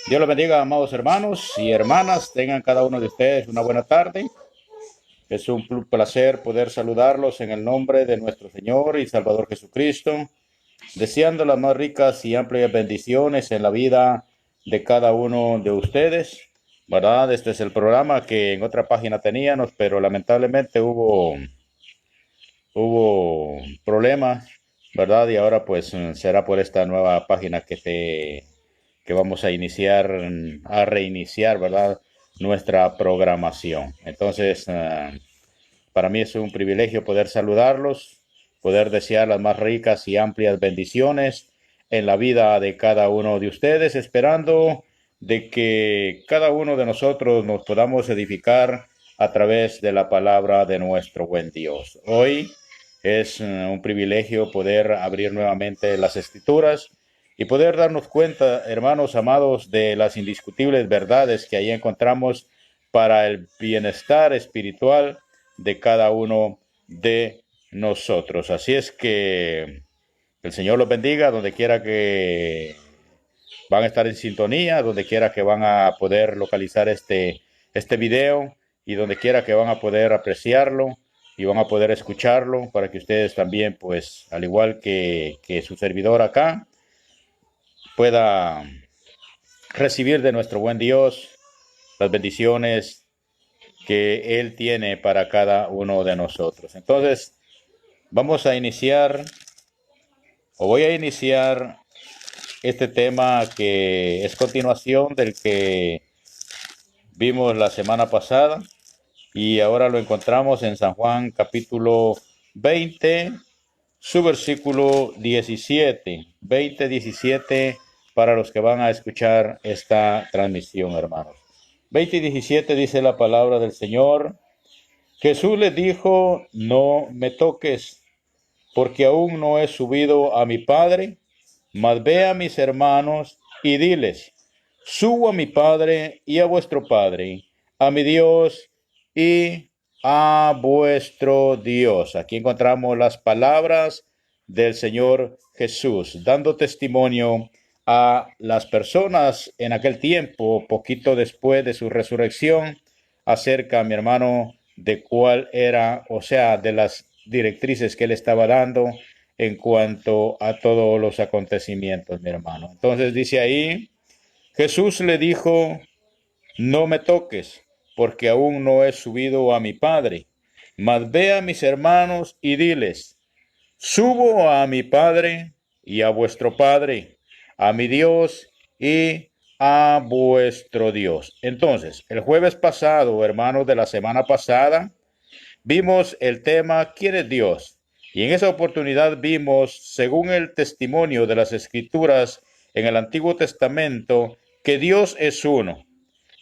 Dios los bendiga, amados hermanos y hermanas. Tengan cada uno de ustedes una buena tarde. Es un placer poder saludarlos en el nombre de nuestro Señor y Salvador Jesucristo, deseando las más ricas y amplias bendiciones en la vida de cada uno de ustedes. ¿Verdad? Este es el programa que en otra página teníamos, pero lamentablemente hubo problemas, ¿verdad? Y ahora pues será por esta nueva página que vamos a reiniciar, ¿verdad? Nuestra programación. Entonces, para mí es un privilegio poder saludarlos, poder desear las más ricas y amplias bendiciones en la vida de cada uno de ustedes, esperando de que cada uno de nosotros nos podamos edificar a través de la palabra de nuestro buen Dios. Hoy es un privilegio poder abrir nuevamente las Escrituras y poder darnos cuenta, hermanos amados, de las indiscutibles verdades que ahí encontramos para el bienestar espiritual de cada uno de nosotros. Así es que el Señor los bendiga donde quiera que van a estar en sintonía, donde quiera que van a poder localizar este video y donde quiera que van a poder apreciarlo y van a poder escucharlo para que ustedes también, pues, al igual que su servidor acá, pueda recibir de nuestro buen Dios las bendiciones que Él tiene para cada uno de nosotros. Entonces, vamos a iniciar, o voy a iniciar este tema que es continuación del que vimos la semana pasada y ahora lo encontramos en San Juan capítulo 20, su versículo 17, 17 para los que van a escuchar esta transmisión, hermanos. 20 y 17 dice la palabra del Señor. Jesús les dijo: no me toques, porque aún no he subido a mi Padre, mas ve a mis hermanos y diles: subo a mi Padre y a vuestro Padre, a mi Dios y a vuestro Dios. Aquí encontramos las palabras del Señor Jesús, dando testimonio a las personas en aquel tiempo, poquito después de su resurrección, acerca, mi hermano, de cuál era, o sea, de las directrices que él estaba dando en cuanto a todos los acontecimientos, mi hermano. Entonces dice ahí, Jesús le dijo: no me toques, porque aún no he subido a mi Padre, mas ve a mis hermanos y diles: subo a mi Padre y a vuestro Padre, a mi Dios y a vuestro Dios. Entonces, el jueves pasado, hermanos, de la semana pasada, vimos el tema ¿quién es Dios? Y en esa oportunidad vimos, según el testimonio de las Escrituras en el Antiguo Testamento, que Dios es uno.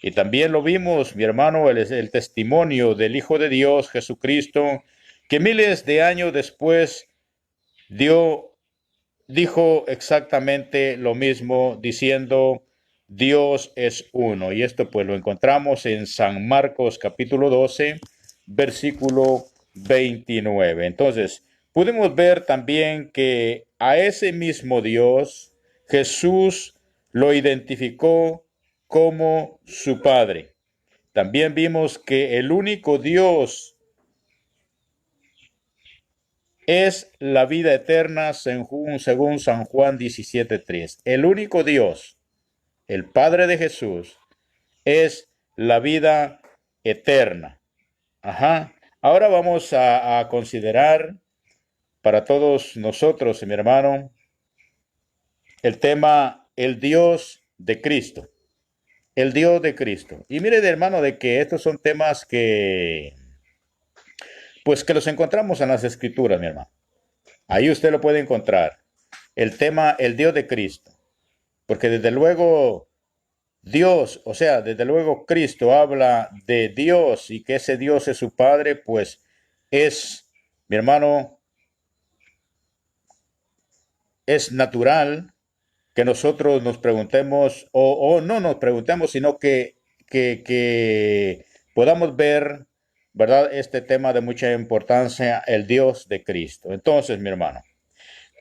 Y también lo vimos, mi hermano, el testimonio del Hijo de Dios, Jesucristo, que miles de años después dijo exactamente lo mismo, diciendo: Dios es uno. Y esto pues lo encontramos en San Marcos capítulo 12, versículo 29. Entonces, pudimos ver también que a ese mismo Dios Jesús lo identificó como su Padre. También vimos que el único Dios es la vida eterna según San Juan 17:3. El único Dios, el Padre de Jesús, es la vida eterna. Ajá. Ahora vamos a considerar para todos nosotros, mi hermano, el tema el Dios de Cristo. El Dios de Cristo. Y mire, hermano, de que estos son temas pues que los encontramos en las Escrituras, mi hermano. Ahí usted lo puede encontrar. El tema, el Dios de Cristo. Porque desde luego Dios, o sea, desde luego Cristo habla de Dios y que ese Dios es su Padre, pues es, mi hermano, es natural que nosotros nos preguntemos, o no nos preguntemos, sino que podamos ver, ¿verdad? Este tema de mucha importancia, el Dios de Cristo. Entonces, mi hermano,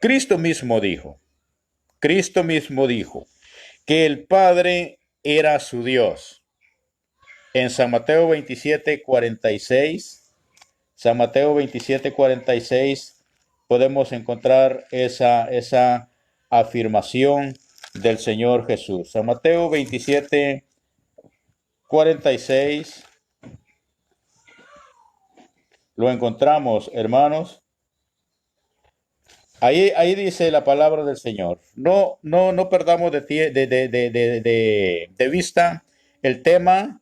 Cristo mismo dijo, Cristo mismo dijo que el Padre era su Dios. En San Mateo 27:46, San Mateo 27:46, podemos encontrar esa afirmación del Señor Jesús. San Mateo 27:46, lo encontramos, hermanos. Ahí dice la palabra del Señor. No perdamos de vista el tema,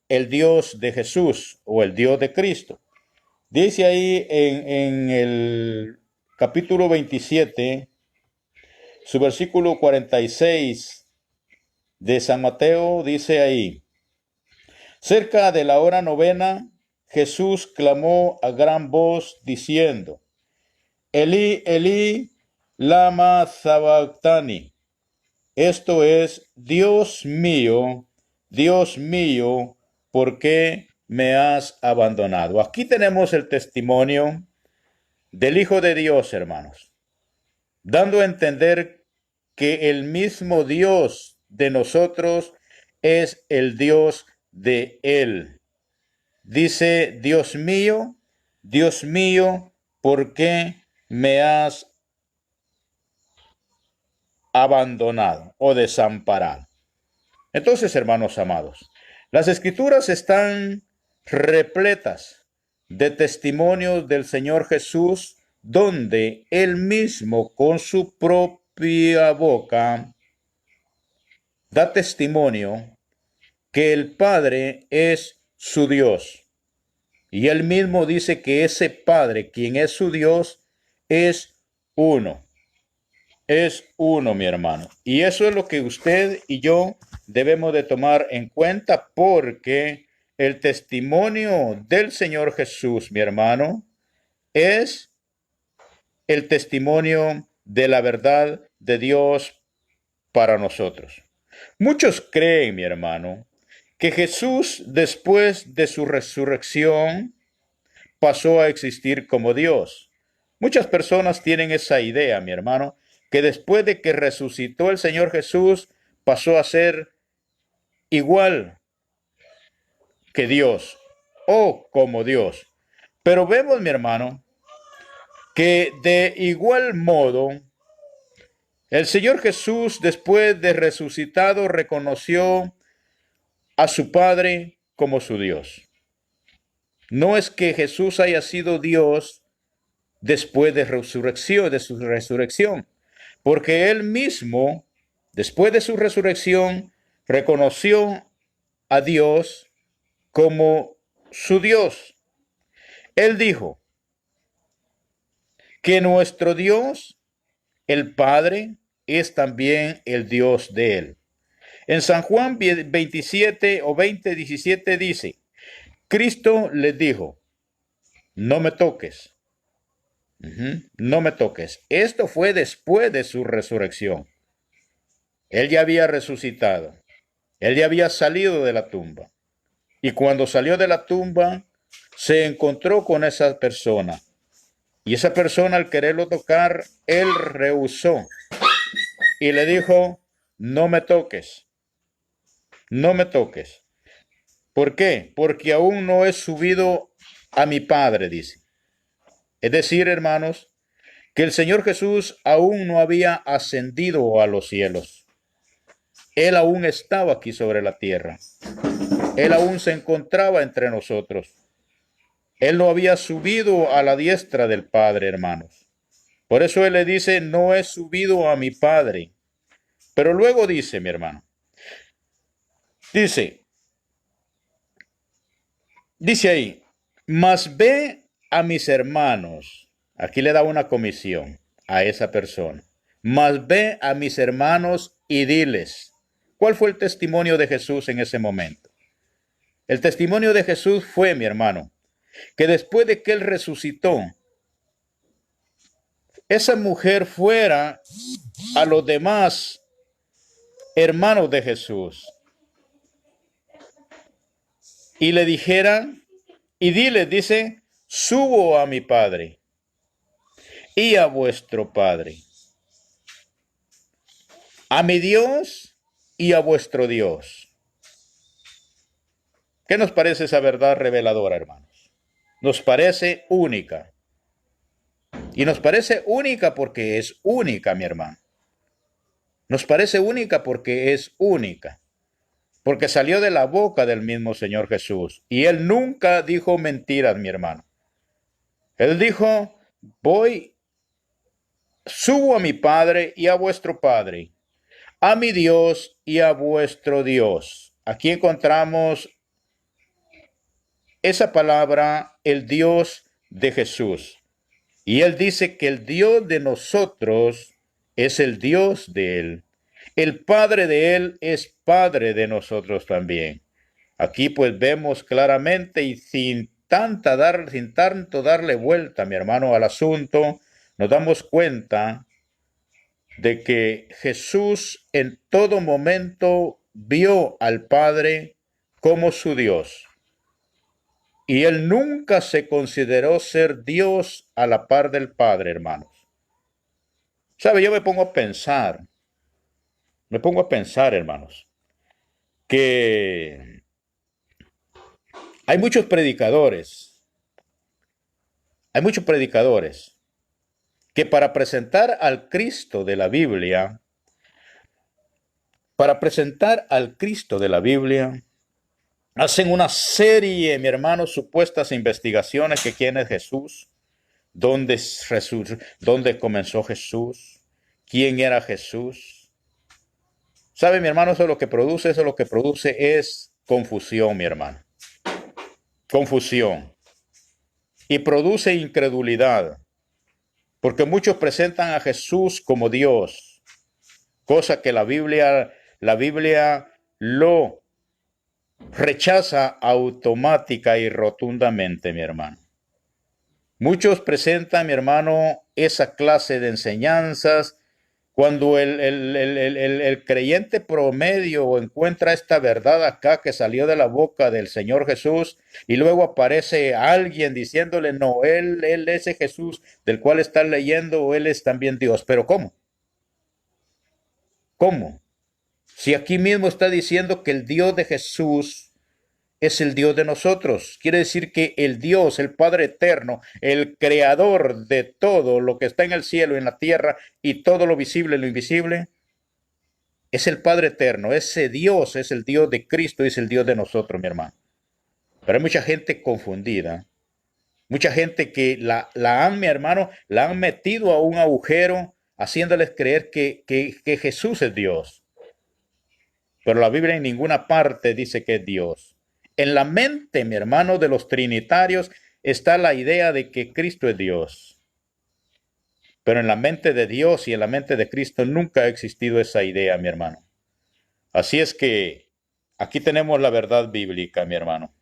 el Dios de Jesús o el Dios de Cristo. Dice ahí en el capítulo 27, su versículo 46 de San Mateo, dice ahí: cerca de la hora novena, Jesús clamó a gran voz diciendo: Elí, Elí, lama sabactani. Esto es: Dios mío, ¿por qué me has abandonado? Aquí tenemos el testimonio del Hijo de Dios, hermanos, dando a entender que el mismo Dios de nosotros es el Dios de Él. Dice: Dios mío, ¿por qué me has abandonado o desamparado? Entonces, hermanos amados, las Escrituras están repletas de testimonios del Señor Jesús, donde Él mismo con su propia boca da testimonio que el Padre es su Dios. Y Él mismo dice que ese Padre, quien es su Dios, es uno. Es uno, mi hermano. Y eso es lo que usted y yo debemos de tomar en cuenta, porque el testimonio del Señor Jesús, mi hermano, es el testimonio de la verdad de Dios para nosotros. Muchos creen, mi hermano, que Jesús, después de su resurrección, pasó a existir como Dios. Muchas personas tienen esa idea, mi hermano, que después de que resucitó el Señor Jesús, pasó a ser igual que Dios o como Dios. Pero vemos, mi hermano, que de igual modo, el Señor Jesús, después de resucitado, reconoció a su Padre como su Dios. No es que Jesús haya sido Dios después de su resurrección, porque Él mismo, después de su resurrección, reconoció a Dios como su Dios. Él dijo que nuestro Dios, el Padre, es también el Dios de Él. En San Juan 27 o 20:17 dice: Cristo les dijo: no me toques. No me toques. Esto fue después de su resurrección. Él ya había resucitado. Él ya había salido de la tumba. Y cuando salió de la tumba, se encontró con esa persona. Y esa persona, al quererlo tocar, él rehusó. Y le dijo: no me toques. No me toques. ¿Por qué? Porque aún no he subido a mi Padre, dice. Es decir, hermanos, que el Señor Jesús aún no había ascendido a los cielos. Él aún estaba aquí sobre la tierra. Él aún se encontraba entre nosotros. Él no había subido a la diestra del Padre, hermanos. Por eso Él le dice: no he subido a mi Padre. Pero luego dice, mi hermano, dice ahí: mas ve a mis hermanos. Aquí le da una comisión a esa persona. Mas ve a mis hermanos y diles. ¿Cuál fue el testimonio de Jesús en ese momento? El testimonio de Jesús fue, mi hermano, que después de que Él resucitó, esa mujer fuera a los demás hermanos de Jesús y le dijera, y dice: subo a mi Padre y a vuestro Padre. a mi Dios y a vuestro Dios. ¿Qué nos parece esa verdad reveladora, hermanos? Nos parece única. Y nos parece única porque es única, mi hermano. Nos parece única porque es única. Porque salió de la boca del mismo Señor Jesús. Y Él nunca dijo mentiras, mi hermano. Él dijo, subo a mi Padre y a vuestro Padre, a mi Dios y a vuestro Dios. Aquí encontramos esa palabra, el Dios de Jesús. Y Él dice que el Dios de nosotros es el Dios de Él. El Padre de Él es Padre de nosotros también. Aquí pues vemos claramente y sin tanto darle vuelta, mi hermano, al asunto, nos damos cuenta de que Jesús en todo momento vio al Padre como su Dios. Y Él nunca se consideró ser Dios a la par del Padre, hermanos. ¿Sabe? Yo me pongo a pensar, hermanos, que hay muchos predicadores, que para presentar al Cristo de la Biblia, hacen una serie, mi hermano, supuestas investigaciones que quién es Jesús, dónde comenzó Jesús, quién era Jesús. ¿Sabe, mi hermano? Eso lo que produce es confusión, mi hermano. Confusión. Y produce incredulidad. Porque muchos presentan a Jesús como Dios, cosa que la Biblia lo rechaza automática y rotundamente, mi hermano. Muchos presentan, mi hermano, esa clase de enseñanzas cuando el creyente promedio encuentra esta verdad acá que salió de la boca del Señor Jesús y luego aparece alguien diciéndole, no, él ese Jesús del cual estás leyendo, él es también Dios. Pero ¿cómo? ¿Cómo? Si aquí mismo está diciendo que el Dios de Jesús es el Dios de nosotros. Quiere decir que el Dios, el Padre eterno, el creador de todo lo que está en el cielo y en la tierra y todo lo visible y lo invisible, es el Padre eterno. Ese Dios es el Dios de Cristo y es el Dios de nosotros, mi hermano. Pero hay mucha gente confundida. Mucha gente que mi hermano, la han metido a un agujero haciéndoles creer que Jesús es Dios. Pero la Biblia en ninguna parte dice que es Dios. En la mente, mi hermano, de los trinitarios está la idea de que Cristo es Dios. Pero en la mente de Dios y en la mente de Cristo nunca ha existido esa idea, mi hermano. Así es que aquí tenemos la verdad bíblica, mi hermano.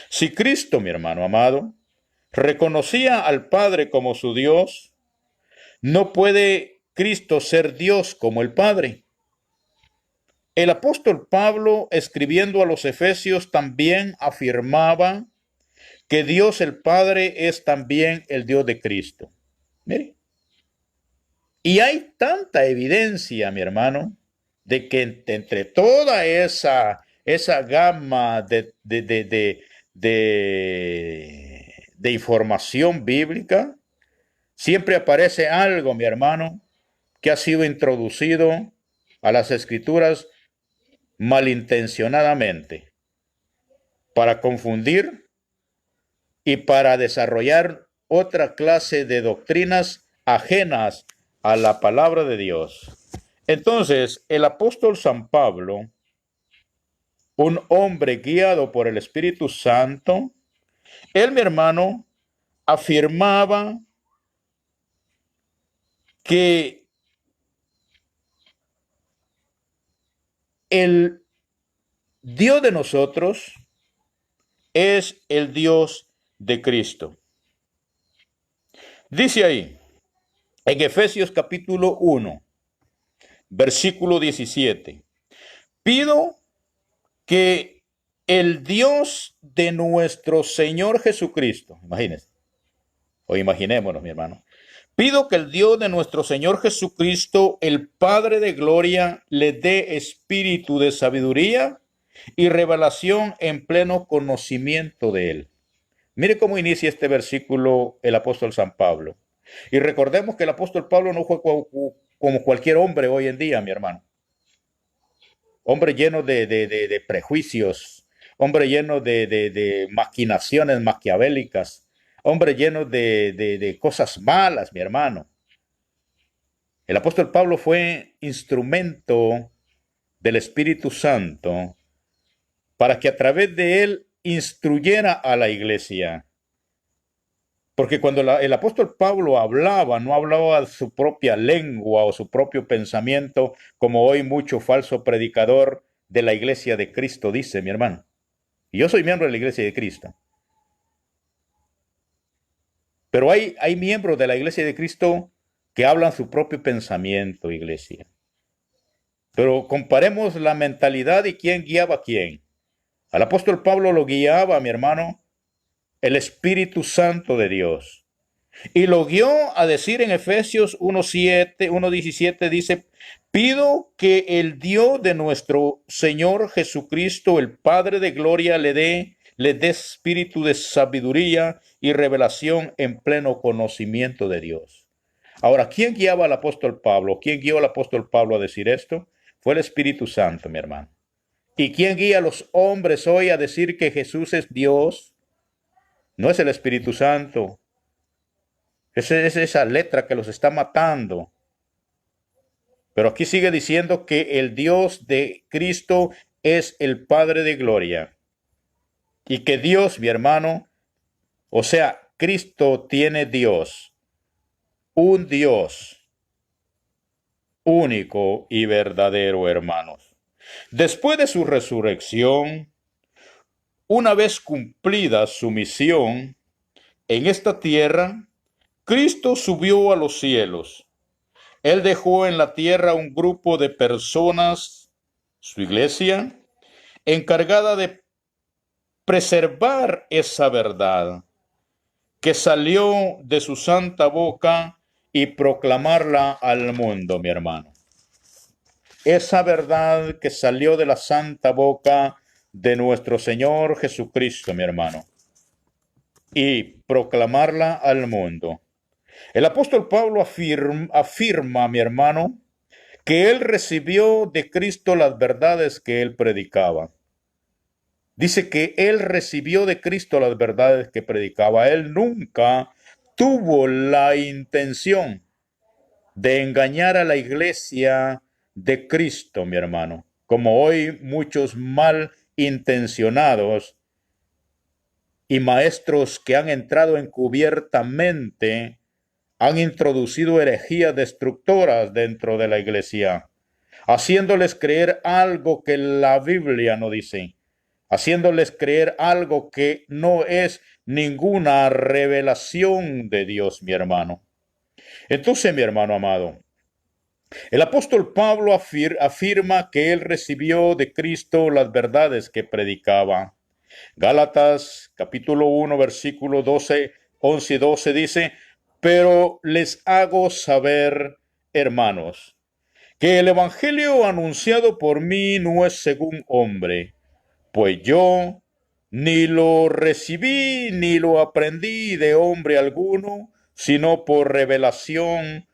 Si Cristo, mi hermano amado, reconocía al Padre como su Dios, no puede Cristo ser Dios como el Padre. El apóstol Pablo, escribiendo a los Efesios, también afirmaba que Dios el Padre es también el Dios de Cristo. Mire. Y hay tanta evidencia, mi hermano, de que entre toda esa gama de información bíblica, siempre aparece algo, mi hermano, que ha sido introducido a las Escrituras malintencionadamente para confundir y para desarrollar otra clase de doctrinas ajenas a la palabra de Dios. Entonces, el apóstol San Pablo, un hombre guiado por el Espíritu Santo, él, mi hermano, afirmaba que el Dios de nosotros es el Dios de Cristo. Dice ahí, en Efesios capítulo 1, versículo 17, pido que el Dios de nuestro Señor Jesucristo, imagínense, o imaginémonos, mi hermano, Pido que el Dios de nuestro Señor Jesucristo, el Padre de gloria, le dé espíritu de sabiduría y revelación en pleno conocimiento de Él. Mire cómo inicia este versículo el apóstol San Pablo. Y recordemos que el apóstol Pablo no fue como cualquier hombre hoy en día, mi hermano. Hombre lleno de prejuicios, hombre lleno de maquinaciones maquiavélicas, hombre lleno de cosas malas, mi hermano. El apóstol Pablo fue instrumento del Espíritu Santo para que a través de él instruyera a la iglesia. Porque cuando el apóstol Pablo hablaba, no hablaba de su propia lengua o su propio pensamiento, como hoy mucho falso predicador de la iglesia de Cristo dice, mi hermano. Y yo soy miembro de la iglesia de Cristo. Pero hay miembros de la iglesia de Cristo que hablan su propio pensamiento, iglesia. Pero comparemos la mentalidad y quién guiaba a quién. Al apóstol Pablo lo guiaba, mi hermano, el Espíritu Santo de Dios. Y lo guió a decir en Efesios 1:17, dice, pido que el Dios de nuestro Señor Jesucristo, el Padre de gloria, le dé espíritu de sabiduría y revelación en pleno conocimiento de Dios. Ahora, ¿quién guiaba al apóstol Pablo? ¿Quién guió al apóstol Pablo a decir esto? Fue el Espíritu Santo, mi hermano. ¿Y quién guía a los hombres hoy a decir que Jesús es Dios? No es el Espíritu Santo. Es esa letra que los está matando. Pero aquí sigue diciendo que el Dios de Cristo es el Padre de gloria. Y que Dios, mi hermano, o sea, Cristo tiene Dios. Un Dios único y verdadero, hermanos. Después de su resurrección, una vez cumplida su misión en esta tierra, Cristo subió a los cielos. Él dejó en la tierra un grupo de personas, su iglesia, encargada de preservar esa verdad que salió de su santa boca y proclamarla al mundo, mi hermano. Esa verdad que salió de la santa boca de nuestro Señor Jesucristo, mi hermano, y proclamarla al mundo. El apóstol Pablo afirma, mi hermano, que él recibió de Cristo las verdades que él predicaba. Dice que él recibió de Cristo las verdades que predicaba. Él nunca tuvo la intención de engañar a la iglesia de Cristo, mi hermano, como hoy muchos mal intencionados y maestros que han entrado encubiertamente han introducido herejías destructoras dentro de la iglesia, haciéndoles creer algo que la Biblia no dice, haciéndoles creer algo que no es ninguna revelación de Dios, mi hermano. Entonces, mi hermano amado, el apóstol Pablo afirma que él recibió de Cristo las verdades que predicaba. Gálatas capítulo 1, versículo 11 y 12 dice, pero les hago saber, hermanos, que el evangelio anunciado por mí no es según hombre, pues yo ni lo recibí ni lo aprendí de hombre alguno, sino por revelación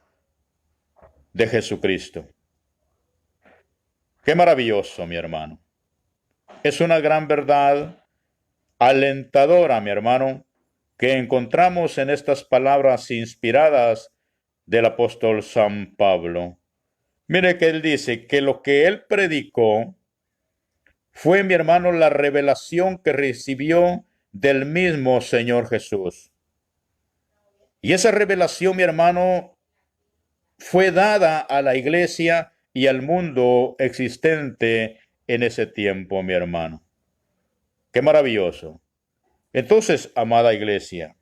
de Jesucristo. Qué maravilloso, mi hermano. Es una gran verdad alentadora, mi hermano, que encontramos en estas palabras inspiradas del apóstol San Pablo. Mire que él dice que lo que él predicó fue, mi hermano, la revelación que recibió del mismo Señor Jesús. Y esa revelación, mi hermano, fue dada a la iglesia y al mundo existente en ese tiempo, mi hermano. Qué maravilloso. Entonces, amada iglesia,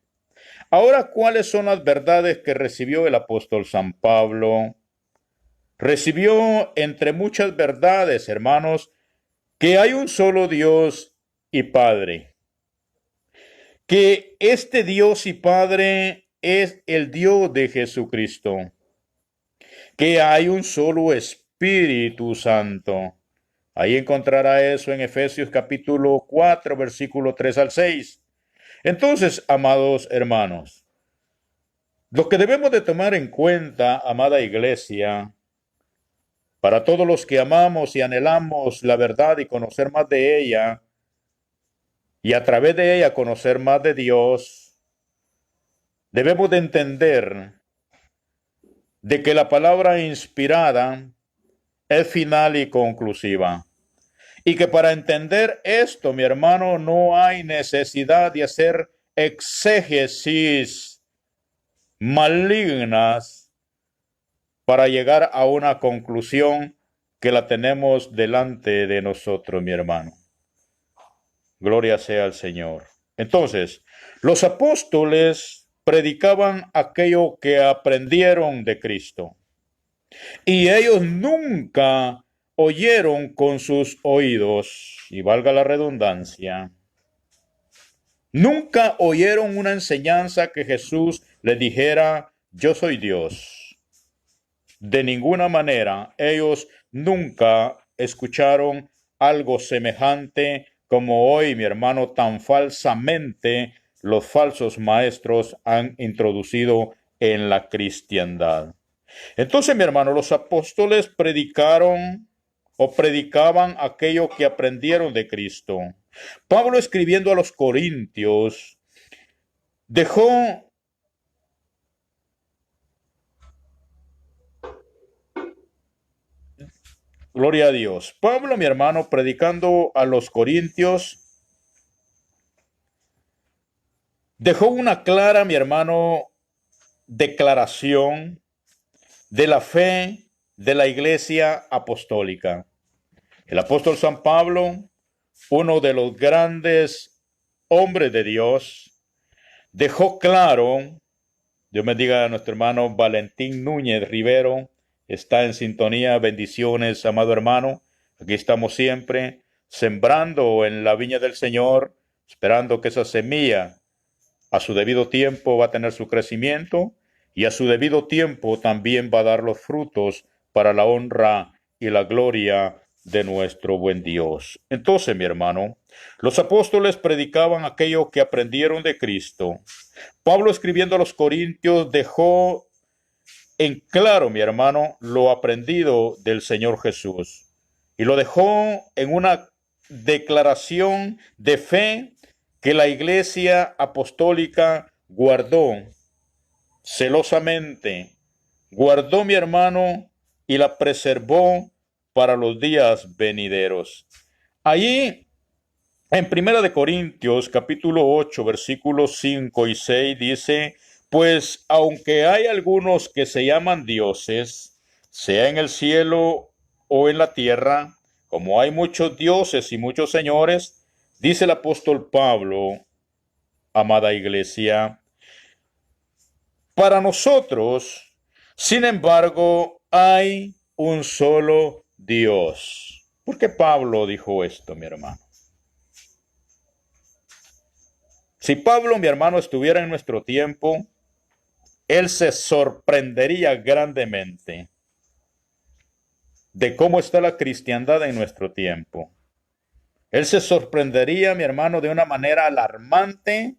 ahora, ¿cuáles son las verdades que recibió el apóstol San Pablo? Recibió, entre muchas verdades, hermanos, que hay un solo Dios y Padre. Que este Dios y Padre es el Dios de Jesucristo, que hay un solo Espíritu Santo. Ahí encontrará eso en Efesios capítulo 4, versículo 3 al 6. Entonces, amados hermanos, lo que debemos de tomar en cuenta, amada iglesia, para todos los que amamos y anhelamos la verdad y conocer más de ella, y a través de ella conocer más de Dios, debemos de entender de que la palabra inspirada es final y conclusiva. Y que para entender esto, mi hermano, no hay necesidad de hacer exégesis malignas para llegar a una conclusión que la tenemos delante de nosotros, mi hermano. Gloria sea al Señor. Entonces, los apóstoles predicaban aquello que aprendieron de Cristo. Y ellos nunca oyeron con sus oídos, y valga la redundancia, nunca oyeron una enseñanza que Jesús les dijera, yo soy Dios. De ninguna manera, ellos nunca escucharon algo semejante como hoy, mi hermano, tan falsamente los falsos maestros han introducido en la cristiandad. Entonces, mi hermano, los apóstoles predicaban aquello que aprendieron de Cristo. Pablo, escribiendo a los Corintios, dejó gloria a Dios. Pablo, mi hermano, predicando a los Corintios, dejó una clara, mi hermano, declaración de la fe de la iglesia apostólica. El apóstol San Pablo, uno de los grandes hombres de Dios, dejó claro, Dios bendiga a nuestro hermano Valentín Núñez Rivero, está en sintonía, bendiciones, amado hermano, aquí estamos siempre, sembrando en la viña del Señor, esperando que esa semilla a su debido tiempo va a tener su crecimiento, y a su debido tiempo también va a dar los frutos para la honra y la gloria de nuestro buen Dios. Entonces, mi hermano, los apóstoles predicaban aquello que aprendieron de Cristo. Pablo, escribiendo a los Corintios, dejó en claro, mi hermano, lo aprendido del Señor Jesús. Y lo dejó en una declaración de fe que la iglesia apostólica guardó celosamente, guardó, mi hermano, y la preservó para los días venideros. Allí, en 1 Corintios, capítulo 8, versículos 5 y 6, dice, pues aunque hay algunos que se llaman dioses, sea en el cielo o en la tierra, como hay muchos dioses y muchos señores, dice el apóstol Pablo, amada iglesia, para nosotros, sin embargo, hay un solo Dios. ¿Por qué Pablo dijo esto, mi hermano? Si Pablo, mi hermano, estuviera en nuestro tiempo, él se sorprendería grandemente de cómo está la cristiandad en nuestro tiempo. Él se sorprendería, mi hermano, de una manera alarmante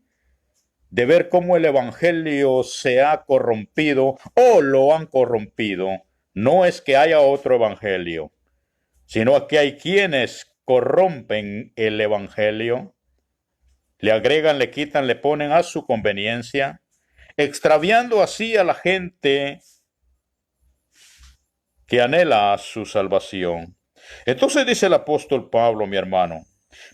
de ver cómo el evangelio se ha corrompido o lo han corrompido. No es que haya otro evangelio, sino que hay quienes corrompen el evangelio, le agregan, le quitan, le ponen a su conveniencia, extraviando así a la gente que anhela su salvación. Entonces dice el apóstol Pablo, mi hermano,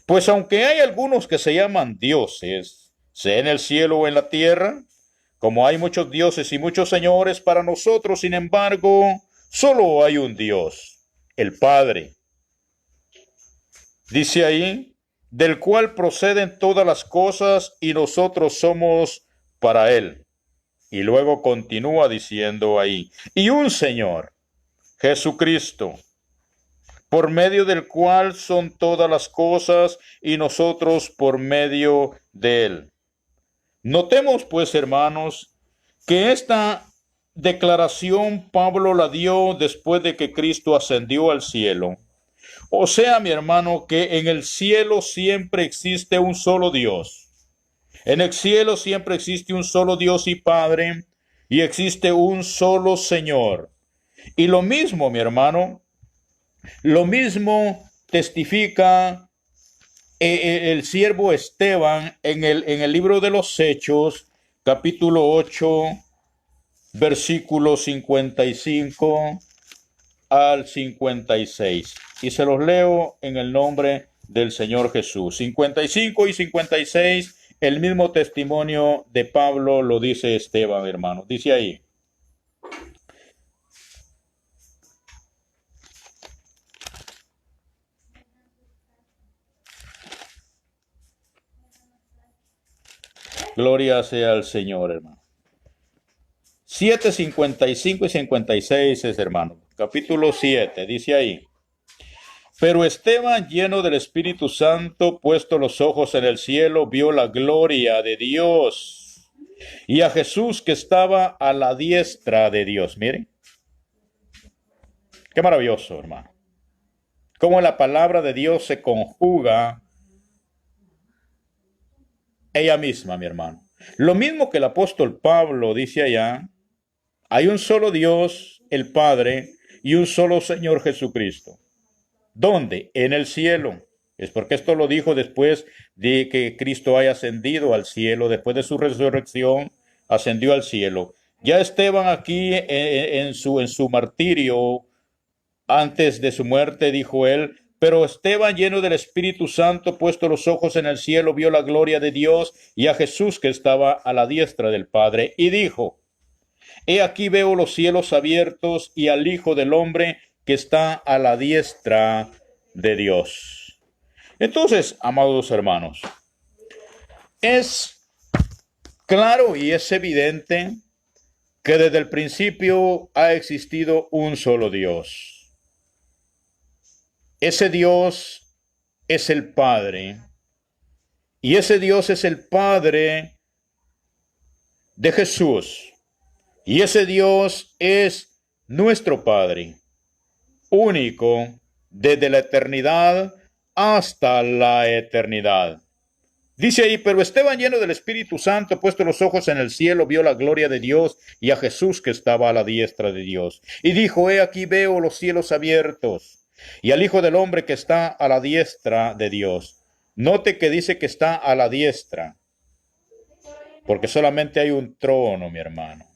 pues aunque hay algunos que se llaman dioses, sea en el cielo o en la tierra, como hay muchos dioses y muchos señores, para nosotros, sin embargo, solo hay un Dios, el Padre. Dice ahí, del cual proceden todas las cosas y nosotros somos para Él. Y luego continúa diciendo ahí, y un Señor, Jesucristo, por medio del cual son todas las cosas y nosotros por medio de Él. Notemos pues, hermanos, que esta declaración Pablo la dio después de que Cristo ascendió al cielo. O sea, mi hermano, que en el cielo siempre existe un solo Dios. En el cielo siempre existe un solo Dios y Padre, y existe un solo Señor. Y lo mismo, mi hermano, lo mismo testifica el siervo Esteban en el libro de los Hechos, capítulo 8, versículo 55 al 56. Y se los leo en el nombre del Señor Jesús. 55 y 56, el mismo testimonio de Pablo lo dice Esteban, hermano. Dice ahí: gloria sea al Señor, hermano. 7, 55 y 56 es, hermano. Capítulo 7, dice ahí: pero Esteban, lleno del Espíritu Santo, puesto los ojos en el cielo, vio la gloria de Dios y a Jesús que estaba a la diestra de Dios. Miren, qué maravilloso, hermano. Cómo la palabra de Dios se conjuga ella misma, mi hermano. Lo mismo que el apóstol Pablo dice allá: hay un solo Dios, el Padre, y un solo Señor Jesucristo. ¿Dónde? En el cielo. Es porque esto lo dijo después de que Cristo haya ascendido al cielo, después de su resurrección, ascendió al cielo. Ya Esteban aquí en su martirio, antes de su muerte, dijo él: pero Esteban, lleno del Espíritu Santo, puesto los ojos en el cielo, vio la gloria de Dios y a Jesús que estaba a la diestra del Padre, y dijo: he aquí veo los cielos abiertos y al Hijo del Hombre que está a la diestra de Dios. Entonces, amados hermanos, es claro y es evidente que desde el principio ha existido un solo Dios. Ese Dios es el Padre, y ese Dios es el Padre de Jesús, y ese Dios es nuestro Padre, único desde la eternidad hasta la eternidad. Dice ahí: pero Esteban, lleno del Espíritu Santo, puesto los ojos en el cielo, vio la gloria de Dios y a Jesús que estaba a la diestra de Dios. Y dijo: he aquí veo los cielos abiertos y al Hijo del Hombre que está a la diestra de Dios. Note que dice que está a la diestra, porque solamente hay un trono, mi hermano,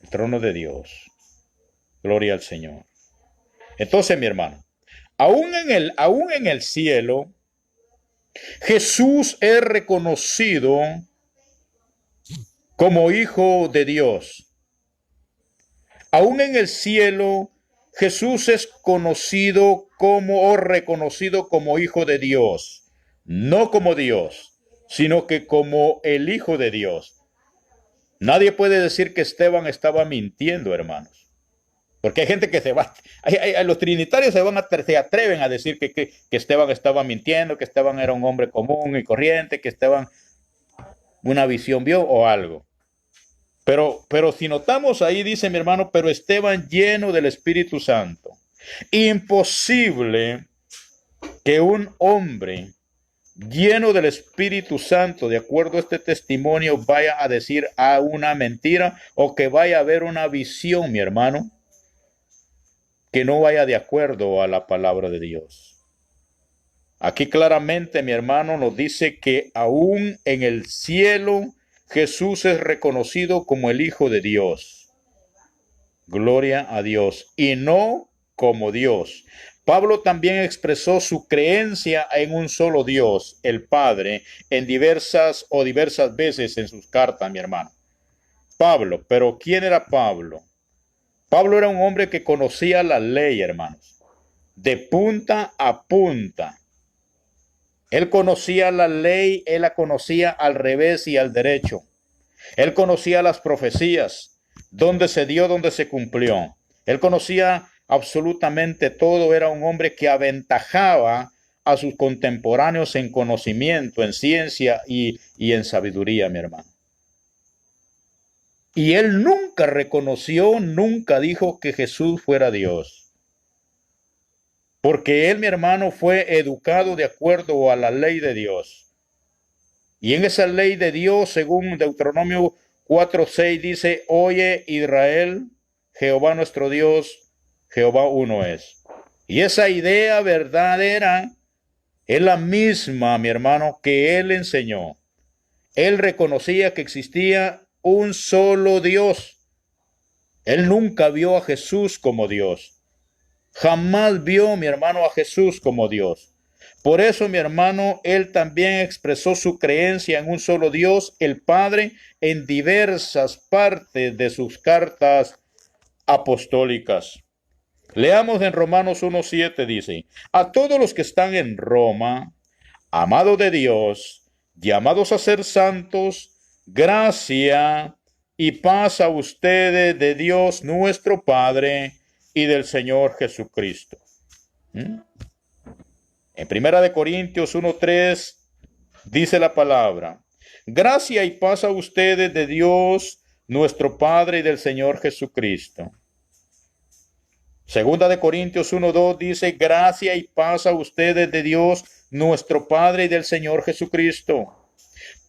el trono de Dios. Gloria al Señor. Entonces, mi hermano, aún en el cielo, Jesús es reconocido como Hijo de Dios. Aún en el cielo, Jesús es conocido como o reconocido como Hijo de Dios. No como Dios, sino que como el Hijo de Dios. Nadie puede decir que Esteban estaba mintiendo, hermanos. Porque hay gente que se va, los trinitarios se atreven a decir que Esteban estaba mintiendo, que Esteban era un hombre común y corriente, que Esteban una visión vio o algo. Pero si notamos ahí, dice mi hermano: pero Esteban, lleno del Espíritu Santo. Imposible que un hombre lleno del Espíritu Santo, de acuerdo a este testimonio, vaya a decir a una mentira, o que vaya a haber una visión, mi hermano, que no vaya de acuerdo a la palabra de Dios. Aquí claramente, mi hermano, nos dice que aún en el cielo Jesús es reconocido como el Hijo de Dios. Gloria a Dios. Y no como Dios. Pablo también expresó su creencia en un solo Dios, el Padre, en diversas veces en sus cartas, mi hermano. Pablo, pero ¿quién era Pablo? Pablo era un hombre que conocía la ley, hermanos, de punta a punta. Él conocía la ley, él la conocía al revés y al derecho. Él conocía las profecías, dónde se dio, dónde se cumplió. Él conocía absolutamente todo. Era un hombre que aventajaba a sus contemporáneos en conocimiento, en ciencia y en sabiduría, mi hermano. Y él nunca reconoció, nunca dijo que Jesús fuera Dios. Porque él, mi hermano, fue educado de acuerdo a la ley de Dios. Y en esa ley de Dios, según Deuteronomio 4:6, dice: oye Israel, Jehová nuestro Dios, Jehová uno es. Y esa idea verdadera es la misma, mi hermano, que él enseñó. Él reconocía que existía un solo Dios. Él nunca vio a Jesús como Dios. Jamás vio, mi hermano, a Jesús como Dios. Por eso, mi hermano, él también expresó su creencia en un solo Dios, el Padre, en diversas partes de sus cartas apostólicas. Leamos en Romanos 1:7, dice: a todos los que están en Roma, amados de Dios, llamados a ser santos, gracia y paz a ustedes de Dios nuestro Padre y del Señor Jesucristo. En 1 Corintios 1:3 dice la palabra: gracia y paz a ustedes de Dios nuestro Padre y del Señor Jesucristo. 2 Corintios 1:2 dice: gracia y paz a ustedes de Dios nuestro Padre y del Señor Jesucristo.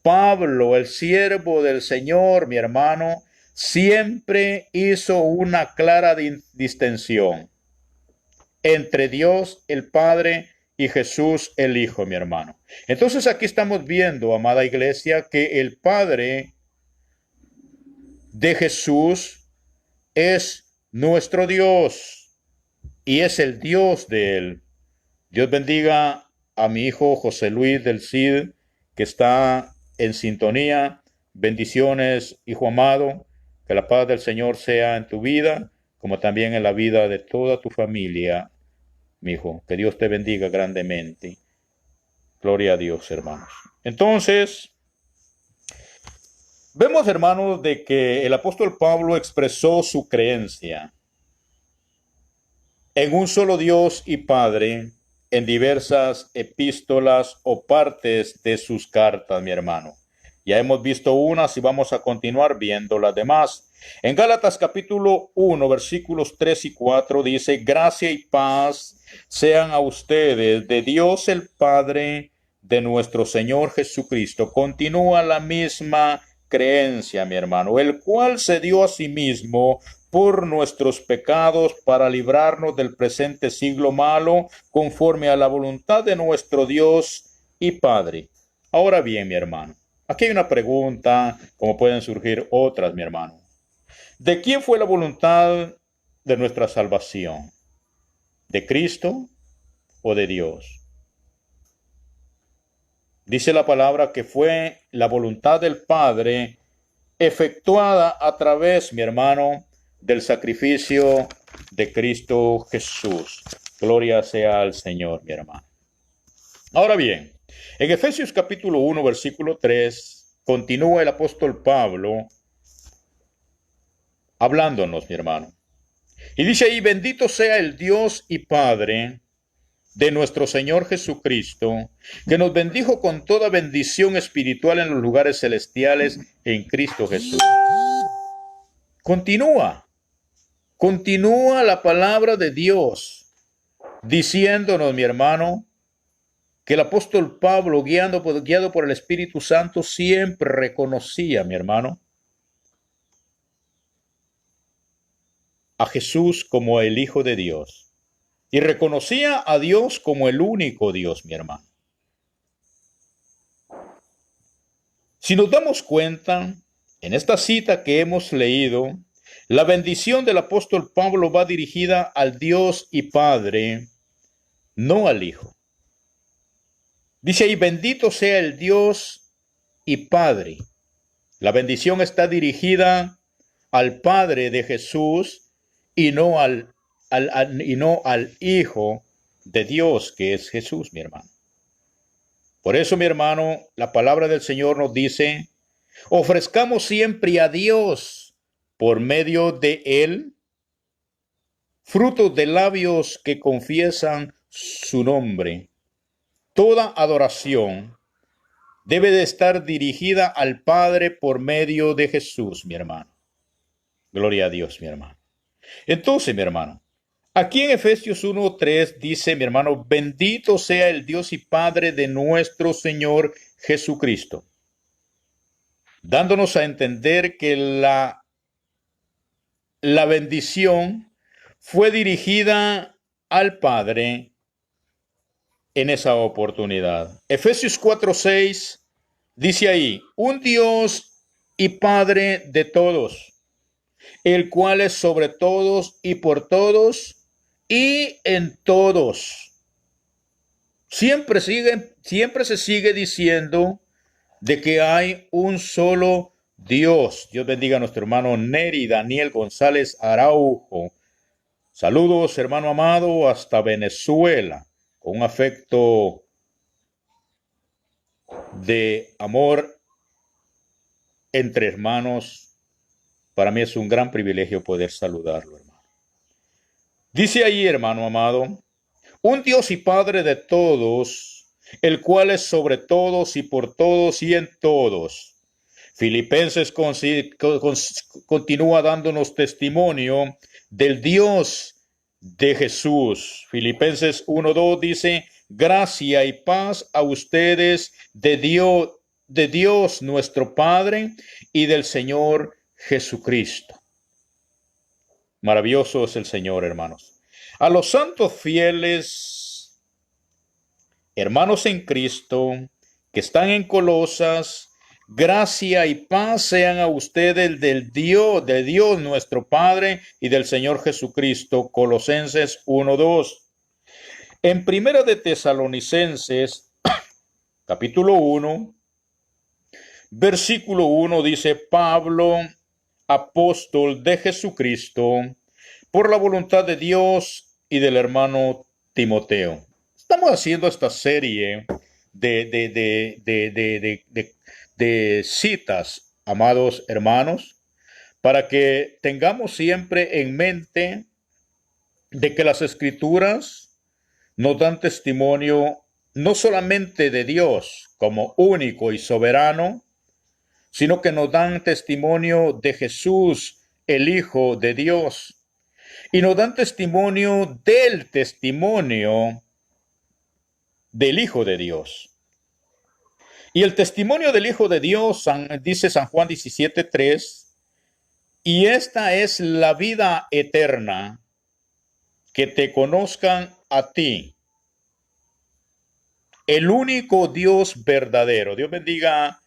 Pablo, el siervo del Señor, mi hermano, siempre hizo una clara distinción entre Dios el Padre y Jesús el Hijo, mi hermano. Entonces aquí estamos viendo, amada iglesia, que el Padre de Jesús es nuestro Dios y es el Dios de él. Dios bendiga a mi hijo José Luis del Cid, que está en sintonía. Bendiciones, hijo amado. Que la paz del Señor sea en tu vida, como también en la vida de toda tu familia, mi hijo. Que Dios te bendiga grandemente. Gloria a Dios, hermanos. Entonces, vemos, hermanos, de que el apóstol Pablo expresó su creencia en un solo Dios y Padre en diversas epístolas o partes de sus cartas, mi hermano. Ya hemos visto unas y vamos a continuar viendo las demás. En Gálatas capítulo 1, versículos 3 y 4 dice: gracia y paz sean a ustedes de Dios el Padre, de nuestro Señor Jesucristo. Continúa la misma creencia, mi hermano, el cual se dio a sí mismo por nuestros pecados para librarnos del presente siglo malo, conforme a la voluntad de nuestro Dios y Padre. Ahora bien, mi hermano, aquí hay una pregunta, como pueden surgir otras, mi hermano. ¿De quién fue la voluntad de nuestra salvación? ¿De Cristo o de Dios? Dice la palabra que fue la voluntad del Padre efectuada a través, mi hermano, del sacrificio de Cristo Jesús. Gloria sea al Señor, mi hermano. Ahora bien, en Efesios capítulo 1, versículo 3, continúa el apóstol Pablo hablándonos, mi hermano. Y dice ahí: bendito sea el Dios y Padre de nuestro Señor Jesucristo, que nos bendijo con toda bendición espiritual en los lugares celestiales en Cristo Jesús. Continúa la palabra de Dios diciéndonos, mi hermano, que el apóstol Pablo, guiado por el Espíritu Santo, siempre reconocía, mi hermano, a Jesús como el Hijo de Dios. Y reconocía a Dios como el único Dios, mi hermano. Si nos damos cuenta, en esta cita que hemos leído, la bendición del apóstol Pablo va dirigida al Dios y Padre, no al Hijo. Dice ahí: bendito sea el Dios y Padre. La bendición está dirigida al Padre de Jesús y no al Hijo de Dios, que es Jesús, mi hermano. Por eso, mi hermano, la palabra del Señor nos dice: ofrezcamos siempre a Dios, por medio de Él, frutos de labios que confiesan su nombre. Toda adoración debe de estar dirigida al Padre por medio de Jesús, mi hermano. Gloria a Dios, mi hermano. Entonces, mi hermano, aquí en Efesios 1:3 dice, mi hermano, bendito sea el Dios y Padre de nuestro Señor Jesucristo, dándonos a entender que la bendición fue dirigida al Padre en esa oportunidad. Efesios 4:6 dice ahí, un Dios y Padre de todos, el cual es sobre todos y por todos y en todos. Siempre se sigue diciendo de que hay un solo Dios. Dios bendiga a nuestro hermano Neri Daniel González Araujo. Saludos, hermano amado, hasta Venezuela, con un afecto de amor entre hermanos. Para mí es un gran privilegio poder saludarlo, hermano. Dice ahí, hermano amado, un Dios y Padre de todos, el cual es sobre todos y por todos y en todos. Filipenses continúa dándonos testimonio del Dios de Jesús. Filipenses 1:2 dice, gracia y paz a ustedes de Dios nuestro Padre y del Señor Jesucristo. Maravilloso es el Señor, hermanos. A los santos fieles, hermanos en Cristo, que están en Colosas, gracia y paz sean a ustedes de Dios nuestro Padre y del Señor Jesucristo. Colosenses 1:2. En Primera de Tesalonicenses, capítulo 1, versículo 1 dice, Pablo, apóstol de Jesucristo, por la voluntad de Dios y del hermano Timoteo. Estamos haciendo esta serie de citas, amados hermanos, para que tengamos siempre en mente de que las Escrituras nos dan testimonio no solamente de Dios como único y soberano, sino que nos dan testimonio de Jesús, el Hijo de Dios, y nos dan testimonio del Hijo de Dios. Y el testimonio del Hijo de Dios, dice San Juan 17:3, y esta es la vida eterna, que te conozcan a ti, el único Dios verdadero. Dios bendiga a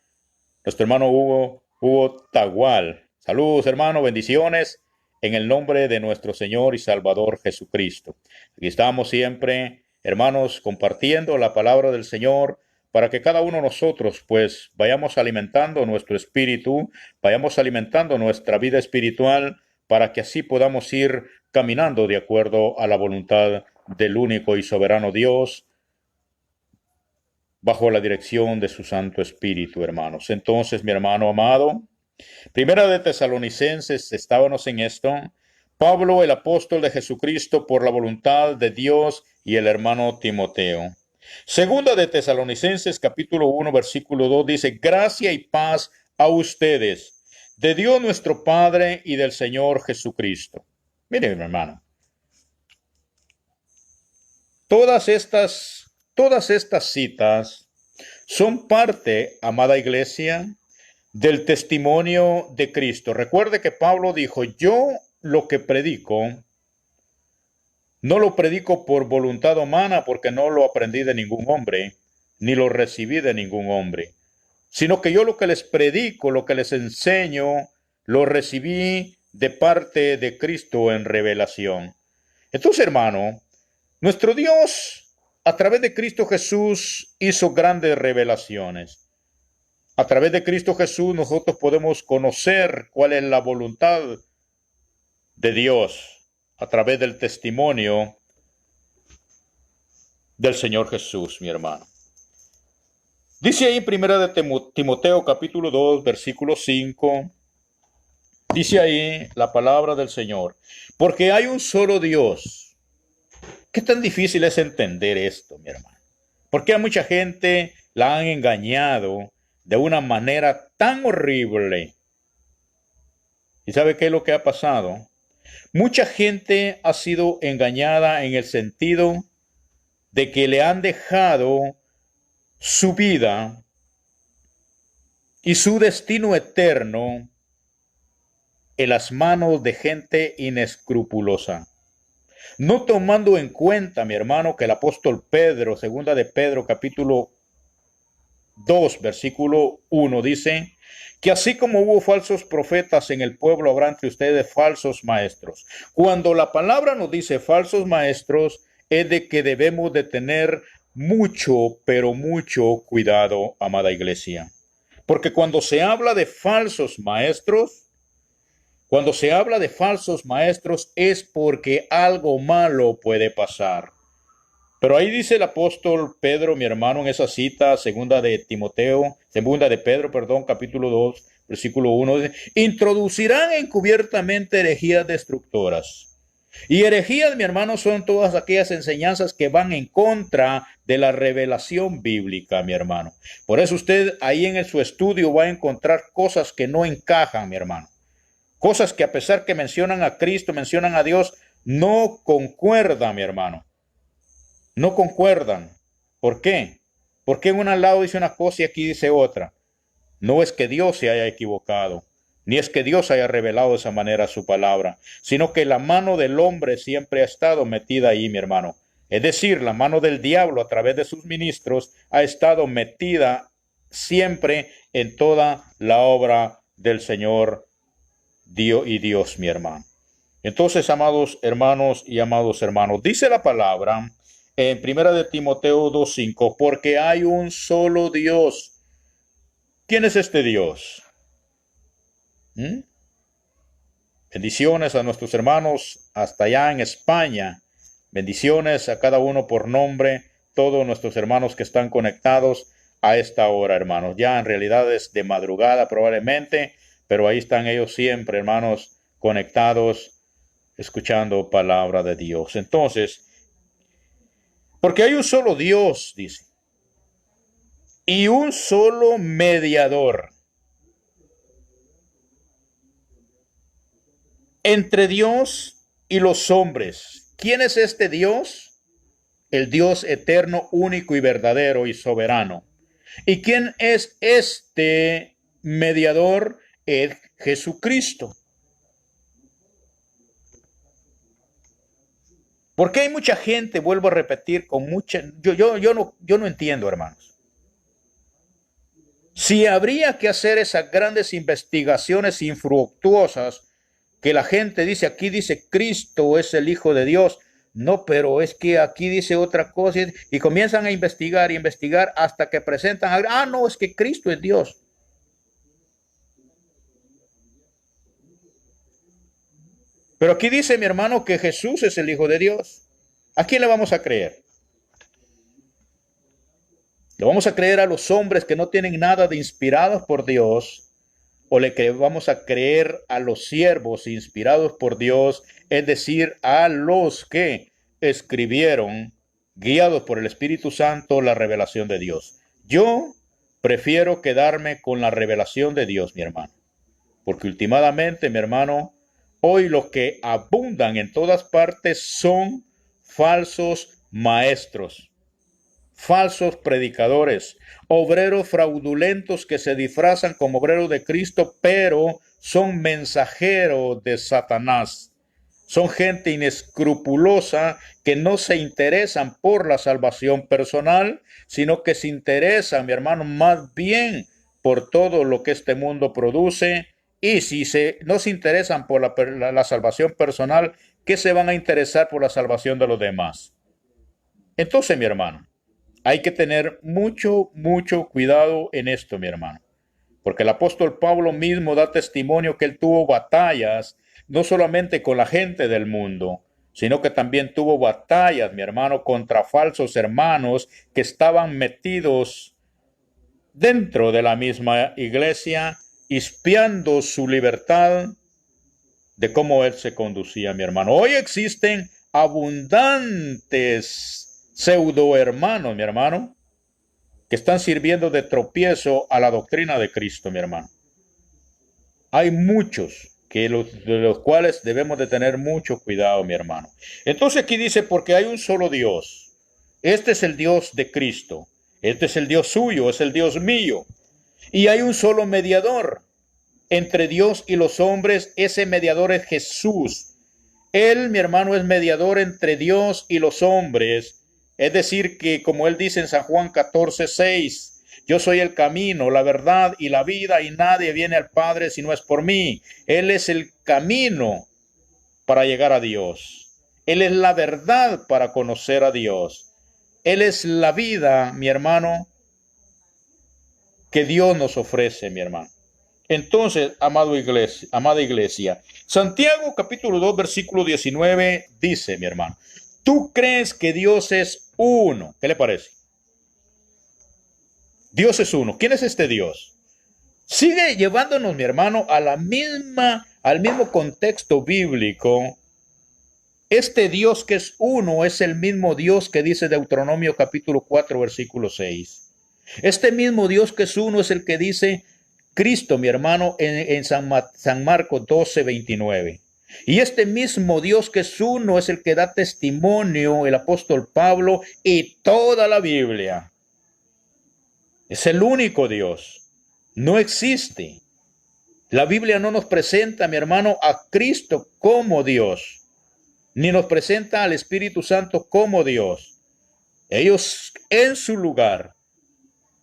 nuestro hermano Hugo Tagual. Saludos, hermano, bendiciones en el nombre de nuestro Señor y Salvador Jesucristo. Aquí estamos siempre, hermanos, compartiendo la palabra del Señor para que cada uno de nosotros, pues, vayamos alimentando nuestro espíritu, vayamos alimentando nuestra vida espiritual, para que así podamos ir caminando de acuerdo a la voluntad del único y soberano Dios, bajo la dirección de su Santo Espíritu, hermanos. Entonces, mi hermano amado, Primera de Tesalonicenses, estábamos en esto. Pablo, el apóstol de Jesucristo, por la voluntad de Dios, y el hermano Timoteo. Segunda de Tesalonicenses, capítulo 1, versículo 2, dice, gracia y paz a ustedes, de Dios nuestro Padre y del Señor Jesucristo. Miren, mi hermano, todas estas citas son parte, amada iglesia, del testimonio de Cristo. Recuerde que Pablo dijo, yo lo que predico, no lo predico por voluntad humana, porque no lo aprendí de ningún hombre, ni lo recibí de ningún hombre, sino que yo lo que les predico, lo que les enseño, lo recibí de parte de Cristo en revelación. Entonces, hermano, nuestro Dios, a través de Cristo Jesús, hizo grandes revelaciones. A través de Cristo Jesús nosotros podemos conocer cuál es la voluntad de Dios a través del testimonio del Señor Jesús, mi hermano. Dice ahí en Primera de Timoteo capítulo 2, versículo 5, dice ahí la palabra del Señor, porque hay un solo Dios. ¿Qué tan difícil es entender esto, mi hermano? Porque a mucha gente la han engañado de una manera tan horrible. ¿Y sabe qué es lo que ha pasado? Mucha gente ha sido engañada en el sentido de que le han dejado su vida y su destino eterno en las manos de gente inescrupulosa. No tomando en cuenta, mi hermano, que el apóstol Pedro, segunda de Pedro, capítulo 2, versículo 1, dice que así como hubo falsos profetas en el pueblo, habrá entre ustedes falsos maestros. Cuando la palabra nos dice falsos maestros, es de que debemos de tener mucho, pero mucho cuidado, amada iglesia. Porque cuando se habla de falsos maestros, es porque algo malo puede pasar. Pero ahí dice el apóstol Pedro, mi hermano, en esa cita, segunda de Pedro, capítulo 2, versículo 1, dice, introducirán encubiertamente herejías destructoras. Y herejías, mi hermano, son todas aquellas enseñanzas que van en contra de la revelación bíblica, mi hermano. Por eso usted ahí en su estudio va a encontrar cosas que no encajan, mi hermano. Cosas que a pesar que mencionan a Cristo, mencionan a Dios, no concuerdan, mi hermano. No concuerdan. ¿Por qué? Porque en un lado dice una cosa y aquí dice otra. No es que Dios se haya equivocado, ni es que Dios haya revelado de esa manera su palabra, sino que la mano del hombre siempre ha estado metida ahí, mi hermano. Es decir, la mano del diablo a través de sus ministros ha estado metida siempre en toda la obra del Señor Dios, mi hermano. Entonces, amados hermanos y amados hermanos, dice la palabra en 1 de Timoteo 2:5, porque hay un solo Dios. ¿Quién es este Dios? Bendiciones a nuestros hermanos hasta allá en España. Bendiciones a cada uno por nombre, todos nuestros hermanos que están conectados a esta hora, hermanos. Ya en realidad es de madrugada probablemente, pero ahí están ellos siempre, hermanos, conectados, escuchando palabra de Dios. Entonces, porque hay un solo Dios, dice, y un solo mediador entre Dios y los hombres. ¿Quién es este Dios? El Dios eterno, único y verdadero y soberano. ¿Y quién es este mediador? Es Jesucristo. Porque hay mucha gente, vuelvo a repetir, yo no entiendo, hermanos. Si habría que hacer esas grandes investigaciones infructuosas que la gente dice, aquí dice Cristo es el Hijo de Dios, no, pero es que aquí dice otra cosa, y comienzan a investigar hasta que presentan, no, es que Cristo es Dios. Pero aquí dice mi hermano que Jesús es el Hijo de Dios. ¿A quién le vamos a creer? ¿Le vamos a creer a los hombres que no tienen nada de inspirados por Dios? ¿O le vamos a creer a los siervos inspirados por Dios? Es decir, a los que escribieron, guiados por el Espíritu Santo, la revelación de Dios. Yo prefiero quedarme con la revelación de Dios, mi hermano. Porque últimamente, mi hermano, hoy los que abundan en todas partes son falsos maestros, falsos predicadores, obreros fraudulentos que se disfrazan como obreros de Cristo, pero son mensajeros de Satanás. Son gente inescrupulosa que no se interesan por la salvación personal, sino que se interesan, mi hermano, más bien por todo lo que este mundo produce. Y si no se interesan por la salvación personal, ¿qué se van a interesar por la salvación de los demás? Entonces, mi hermano, hay que tener mucho, mucho cuidado en esto, mi hermano. Porque el apóstol Pablo mismo da testimonio que él tuvo batallas, no solamente con la gente del mundo, sino que también tuvo batallas, mi hermano, contra falsos hermanos que estaban metidos dentro de la misma iglesia, espiando su libertad de cómo él se conducía, mi hermano. Hoy existen abundantes pseudo hermanos, mi hermano, que están sirviendo de tropiezo a la doctrina de Cristo, mi hermano. Hay muchos. de los cuales debemos de tener mucho cuidado, mi hermano. Entonces aquí dice, porque hay un solo Dios. Este es el Dios de Cristo. Este es el Dios suyo, es el Dios mío. Y hay un solo mediador entre Dios y los hombres. Ese mediador es Jesús. Él, mi hermano, es mediador entre Dios y los hombres. Es decir, que como él dice en San Juan 14:6, yo soy el camino, la verdad y la vida, y nadie viene al Padre si no es por mí. Él es el camino para llegar a Dios. Él es la verdad para conocer a Dios. Él es la vida, mi hermano, que Dios nos ofrece, mi hermano. Entonces, amada iglesia, Santiago capítulo 2, versículo 19 dice, mi hermano, ¿tú crees que Dios es uno? ¿Qué le parece? Dios es uno. ¿Quién es este Dios? Sigue llevándonos, mi hermano, al mismo contexto bíblico. Este Dios que es uno es el mismo Dios que dice Deuteronomio capítulo 4, versículo 6. Este mismo Dios que es uno es el que dice Cristo, mi hermano, en San Marcos 12, 29. Y este mismo Dios que es uno es el que da testimonio el apóstol Pablo y toda la Biblia. Es el único Dios. No existe. La Biblia no nos presenta, mi hermano, a Cristo como Dios, ni nos presenta al Espíritu Santo como Dios. Ellos en su lugar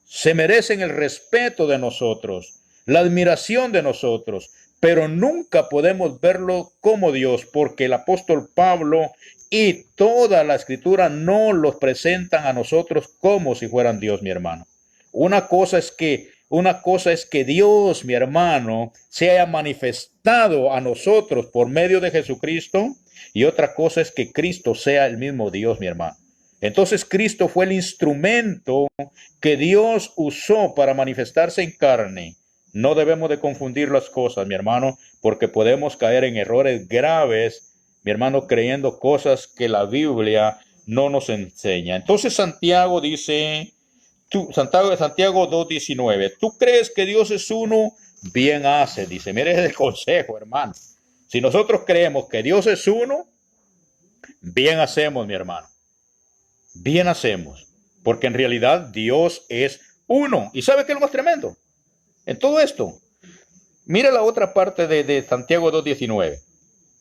se merecen el respeto de nosotros, la admiración de nosotros, pero nunca podemos verlo como Dios, porque el apóstol Pablo y toda la Escritura no los presentan a nosotros como si fueran Dios, mi hermano. Una cosa es que Dios, mi hermano, se haya manifestado a nosotros por medio de Jesucristo, y otra cosa es que Cristo sea el mismo Dios, mi hermano. Entonces Cristo fue el instrumento que Dios usó para manifestarse en carne. No debemos de confundir las cosas, mi hermano, porque podemos caer en errores graves, mi hermano, creyendo cosas que la Biblia no nos enseña. Entonces Santiago dice, Santiago 2:19, ¿tú crees que Dios es uno? Bien hace, dice, mire el consejo, hermano. Si nosotros creemos que Dios es uno, bien hacemos, mi hermano. Bien hacemos, porque en realidad Dios es uno. ¿Y sabe qué es lo más tremendo? En todo esto, mira la otra parte de Santiago 2:19.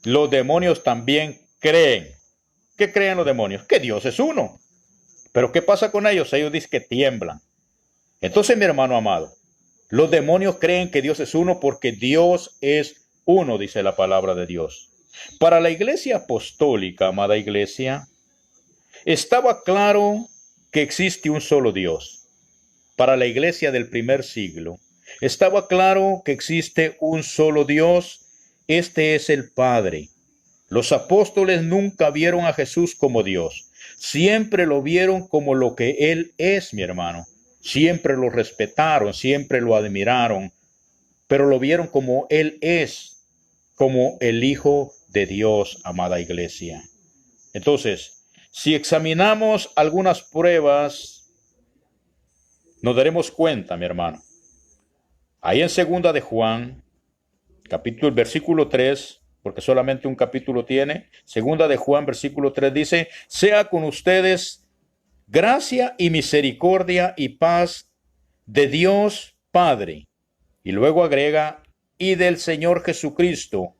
Los demonios también creen. ¿Qué creen los demonios? Que Dios es uno. Pero ¿qué pasa con ellos? Ellos dicen que tiemblan. Entonces, mi hermano amado, los demonios creen que Dios es uno porque Dios es uno, dice la palabra de Dios. Para la iglesia apostólica, amada iglesia, estaba claro que existe un solo Dios. Para la iglesia del primer siglo, estaba claro que existe un solo Dios. Este es el Padre. Los apóstoles nunca vieron a Jesús como Dios. Siempre lo vieron como lo que Él es, mi hermano. Siempre lo respetaron, siempre lo admiraron, pero lo vieron como Él es, como el Hijo de Dios, amada iglesia. Entonces, si examinamos algunas pruebas, nos daremos cuenta, mi hermano. Ahí en 2 de Juan, versículo 3, porque solamente un capítulo tiene, 2 de Juan, versículo 3 dice, sea con ustedes gracia y misericordia y paz de Dios Padre. Y luego agrega, y del Señor Jesucristo.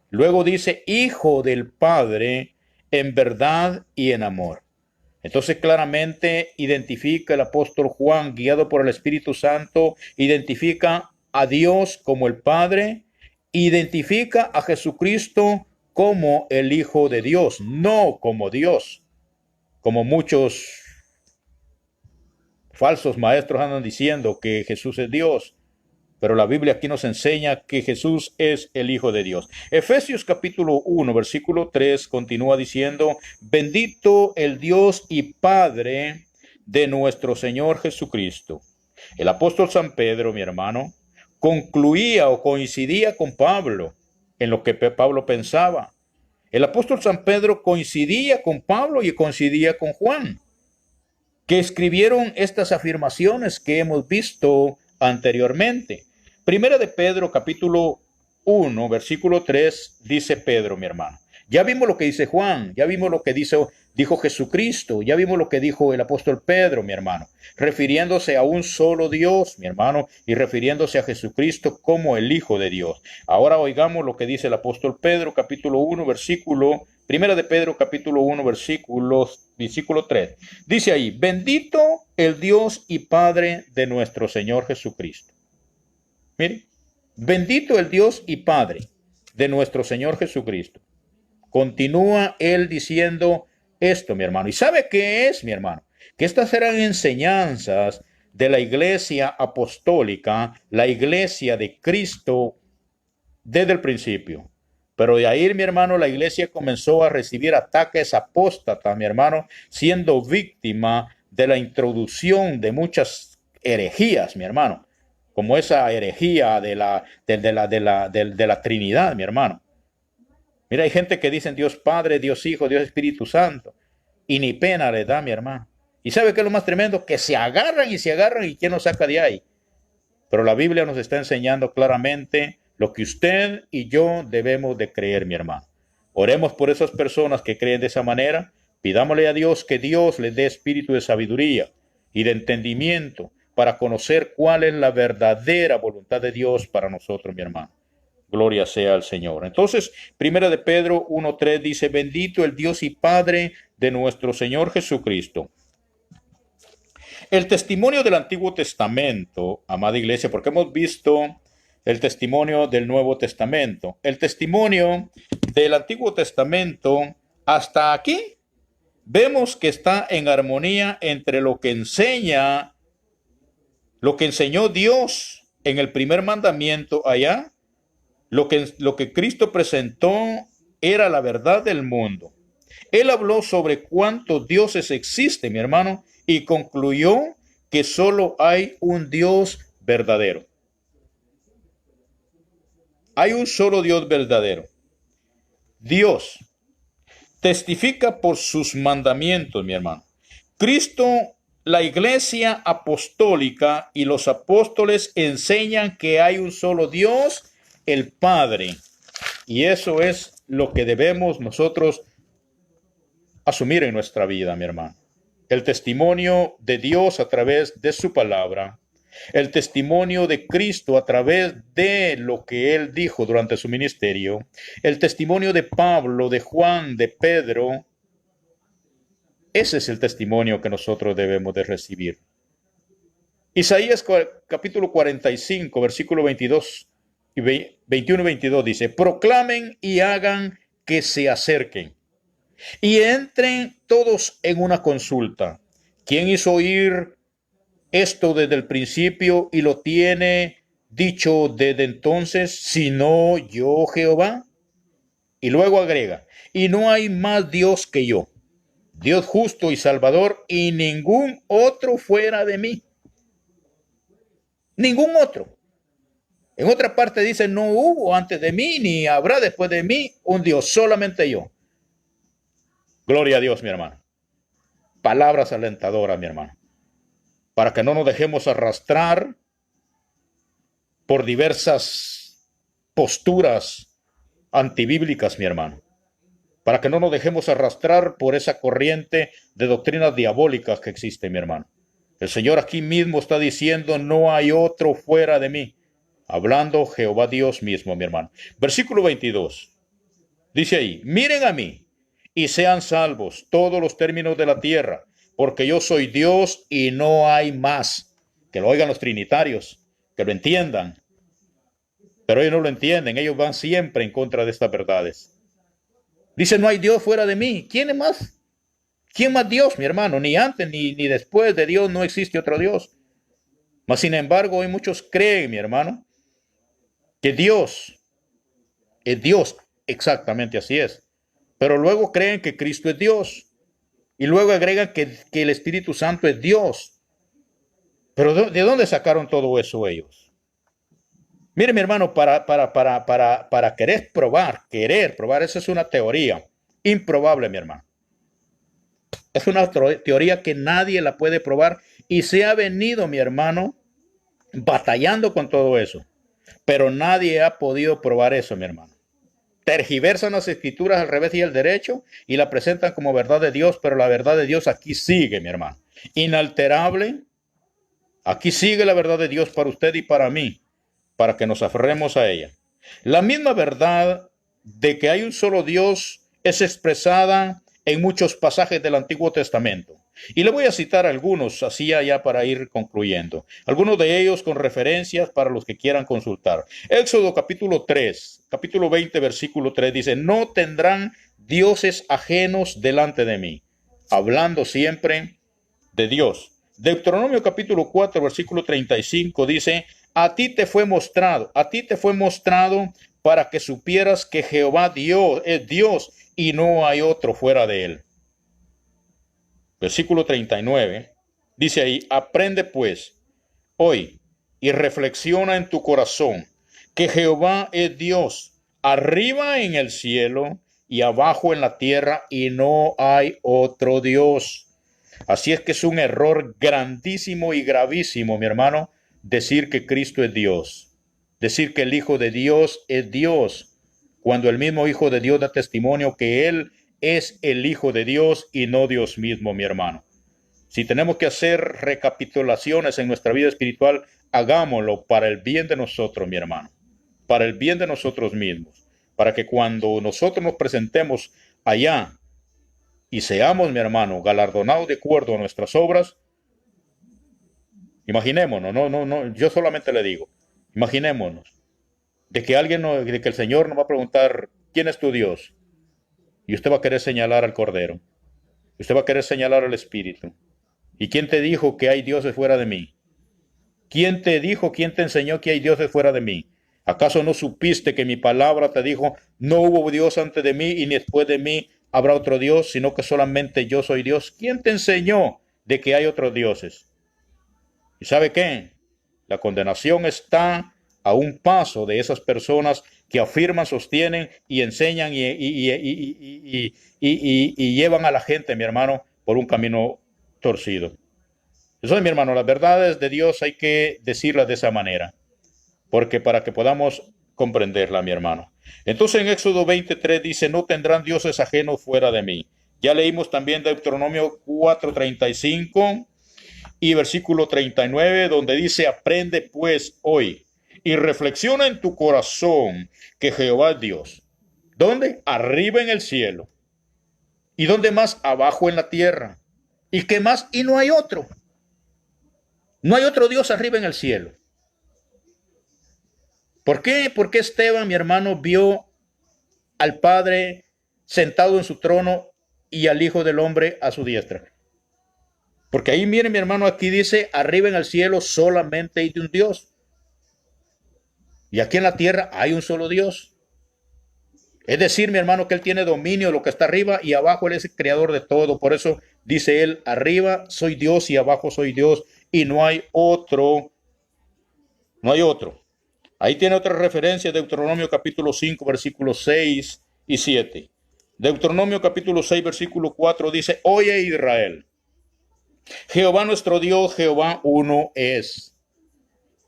Luego dice, Hijo del Padre, en verdad y en amor. Entonces claramente identifica el apóstol Juan, guiado por el Espíritu Santo, identifica a Dios como el Padre, identifica a Jesucristo como el Hijo de Dios, no como Dios, como muchos falsos maestros andan diciendo que Jesús es Dios. Pero la Biblia aquí nos enseña que Jesús es el Hijo de Dios. Efesios capítulo 1, versículo 3 continúa diciendo, bendito el Dios y Padre de nuestro Señor Jesucristo. El apóstol San Pedro, mi hermano, concluía o coincidía con Pablo en lo que Pablo pensaba. El apóstol San Pedro coincidía con Pablo y coincidía con Juan, que escribieron estas afirmaciones que hemos visto anteriormente. Primera de Pedro, capítulo 1, versículo 3, dice Pedro, mi hermano. Ya vimos lo que dice Juan, ya vimos lo que dijo Jesucristo, ya vimos lo que dijo el apóstol Pedro, mi hermano, refiriéndose a un solo Dios, mi hermano, y refiriéndose a Jesucristo como el Hijo de Dios. Ahora oigamos lo que dice el apóstol Pedro, capítulo 1, Primera de Pedro, capítulo 1, versículo 3. Dice ahí, bendito el Dios y Padre de nuestro Señor Jesucristo. Mire, bendito el Dios y Padre de nuestro Señor Jesucristo. Continúa él diciendo esto, mi hermano. ¿Y sabe qué es, mi hermano? Que estas eran enseñanzas de la iglesia apostólica, la iglesia de Cristo desde el principio. Pero de ahí, mi hermano, la iglesia comenzó a recibir ataques apóstatas, mi hermano, siendo víctima de la introducción de muchas herejías, mi hermano, como esa herejía de la Trinidad, mi hermano. Mira, hay gente que dice Dios Padre, Dios Hijo, Dios Espíritu Santo, y ni pena le da, mi hermano. ¿Y sabe qué es lo más tremendo? Que se agarran y ¿quién nos saca de ahí? Pero la Biblia nos está enseñando claramente lo que usted y yo debemos de creer, mi hermano. Oremos por esas personas que creen de esa manera. Pidámosle a Dios que Dios les dé espíritu de sabiduría y de entendimiento para conocer cuál es la verdadera voluntad de Dios para nosotros, mi hermano. Gloria sea al Señor. Entonces, Primera de Pedro 1:3 dice, bendito el Dios y Padre de nuestro Señor Jesucristo. El testimonio del Antiguo Testamento, amada iglesia, porque hemos visto el testimonio del Nuevo Testamento. El testimonio del Antiguo Testamento hasta aquí vemos que está en armonía entre lo que enseñó Dios en el primer mandamiento allá. Lo que Cristo presentó era la verdad del mundo. Él habló sobre cuántos dioses existen, mi hermano, y concluyó que solo hay un Dios verdadero. Hay un solo Dios verdadero. Dios testifica por sus mandamientos, mi hermano. Cristo, la iglesia apostólica y los apóstoles enseñan que hay un solo Dios, el Padre. Y eso es lo que debemos nosotros asumir en nuestra vida, mi hermano. El testimonio de Dios a través de su palabra, el testimonio de Cristo a través de lo que Él dijo durante su ministerio, el testimonio de Pablo, de Juan, de Pedro. Ese es el testimonio que nosotros debemos de recibir. Isaías capítulo 45, versículo 22 y 21 y 22 dice, proclamen y hagan que se acerquen y entren todos en una consulta. ¿Quién hizo oír esto desde el principio y lo tiene dicho desde entonces, sino yo, Jehová? Y luego agrega, y no hay más Dios que yo, Dios justo y salvador, y ningún otro fuera de mí. Ningún otro. En otra parte dice, no hubo antes de mí, ni habrá después de mí un Dios, solamente yo. Gloria a Dios, mi hermano. Palabras alentadoras, mi hermano. Para que no nos dejemos arrastrar por diversas posturas antibíblicas, mi hermano. Para que no nos dejemos arrastrar por esa corriente de doctrinas diabólicas que existe, mi hermano. El Señor aquí mismo está diciendo, no hay otro fuera de mí. Hablando Jehová Dios mismo, mi hermano. Versículo 22. Dice ahí, miren a mí y sean salvos todos los términos de la tierra, porque yo soy Dios y no hay más. Que lo oigan los trinitarios, que lo entiendan. Pero ellos no lo entienden, ellos van siempre en contra de estas verdades. Dice, no hay Dios fuera de mí. ¿Quién es más? ¿Quién más Dios, mi hermano? Ni antes ni después de Dios no existe otro Dios. Mas sin embargo, hoy muchos creen, mi hermano, que Dios es Dios. Exactamente así es. Pero luego creen que Cristo es Dios. Y luego agregan que el Espíritu Santo es Dios. Pero ¿de dónde sacaron todo eso ellos? Mire, mi hermano, para querer probar, esa es una teoría improbable, mi hermano. Es una teoría que nadie la puede probar y se ha venido, mi hermano, batallando con todo eso. Pero nadie ha podido probar eso, mi hermano. Tergiversan las escrituras al revés y al derecho y la presentan como verdad de Dios, pero la verdad de Dios aquí sigue, mi hermano. Inalterable. Aquí sigue la verdad de Dios para usted y para mí, para que nos aferremos a ella. La misma verdad de que hay un solo Dios es expresada en muchos pasajes del Antiguo Testamento. Y le voy a citar algunos, así ya para ir concluyendo. Algunos de ellos con referencias para los que quieran consultar. Éxodo capítulo 3, capítulo 20, versículo 3 dice, no tendrán dioses ajenos delante de mí. Hablando siempre de Dios. Deuteronomio capítulo 4, versículo 35 dice, a ti te fue mostrado para que supieras que Jehová Dios es Dios y no hay otro fuera de él. Versículo 39 dice ahí, aprende pues hoy y reflexiona en tu corazón que Jehová es Dios, arriba en el cielo y abajo en la tierra, y no hay otro Dios. Así es que es un error grandísimo y gravísimo, mi hermano, decir que Cristo es Dios. Decir que el Hijo de Dios es Dios, cuando el mismo Hijo de Dios da testimonio que Él es el Hijo de Dios y no Dios mismo, mi hermano. Si tenemos que hacer recapitulaciones en nuestra vida espiritual, hagámoslo para el bien de nosotros, mi hermano. Para el bien de nosotros mismos. Para que cuando nosotros nos presentemos allá y seamos, mi hermano, galardonados de acuerdo a nuestras obras, imaginémonos, no, yo solamente le digo, imaginémonos, de que el Señor nos va a preguntar, ¿quién es tu Dios? Y usted va a querer señalar al Cordero, usted va a querer señalar al Espíritu. ¿Y quién te dijo que hay dioses fuera de mí? ¿Quién te dijo, quién te enseñó que hay dioses fuera de mí? ¿Acaso no supiste que mi palabra te dijo, no hubo Dios antes de mí y después de mí habrá otro Dios, sino que solamente yo soy Dios? ¿Quién te enseñó de que hay otros dioses? ¿Y sabe qué? La condenación está a un paso de esas personas que afirman, sostienen y enseñan y llevan a la gente, mi hermano, por un camino torcido. Entonces, mi hermano, las verdades de Dios hay que decirlas de esa manera, porque para que podamos comprenderla, mi hermano. Entonces en Éxodo 23 dice, no tendrán dioses ajenos fuera de mí. Ya leímos también Deuteronomio 4:35 y versículo 39, donde dice, aprende pues hoy y reflexiona en tu corazón que Jehová es Dios. ¿Dónde? Arriba en el cielo. ¿Y dónde más? Abajo en la tierra. ¿Y qué más? Y no hay otro. No hay otro Dios arriba en el cielo. ¿Por qué? Porque Esteban, mi hermano, vio al Padre sentado en su trono y al Hijo del Hombre a su diestra. Porque ahí, miren, mi hermano, aquí dice, arriba en el cielo solamente hay de un Dios. Y aquí en la tierra hay un solo Dios. Es decir, mi hermano, que Él tiene dominio de lo que está arriba y abajo Él es el creador de todo. Por eso dice Él, arriba soy Dios y abajo soy Dios y no hay otro. No hay otro. Ahí tiene otra referencia, Deuteronomio capítulo 5, versículos 6 y 7. Deuteronomio capítulo 6, versículo 4 dice, oye Israel, Jehová nuestro Dios, Jehová uno es.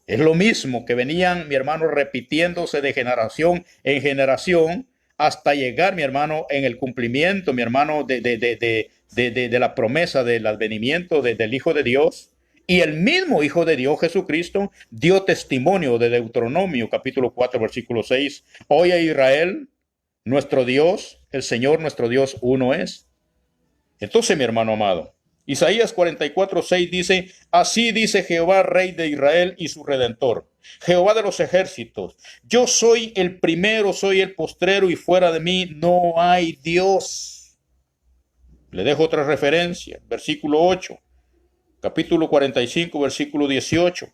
Es lo mismo que venían, mi hermano, repitiéndose de generación en generación hasta llegar, mi hermano, en el cumplimiento, mi hermano, de la promesa del advenimiento del Hijo de Dios. Y el mismo Hijo de Dios, Jesucristo, dio testimonio de Deuteronomio, capítulo 4, versículo 6. Oye Israel, nuestro Dios, el Señor, nuestro Dios, uno es. Entonces, mi hermano amado, Isaías 44, 6 dice, así dice Jehová, Rey de Israel y su Redentor, Jehová de los ejércitos, yo soy el primero, soy el postrero y fuera de mí no hay Dios. Le dejo otra referencia, versículo 8, capítulo 45, versículo 18,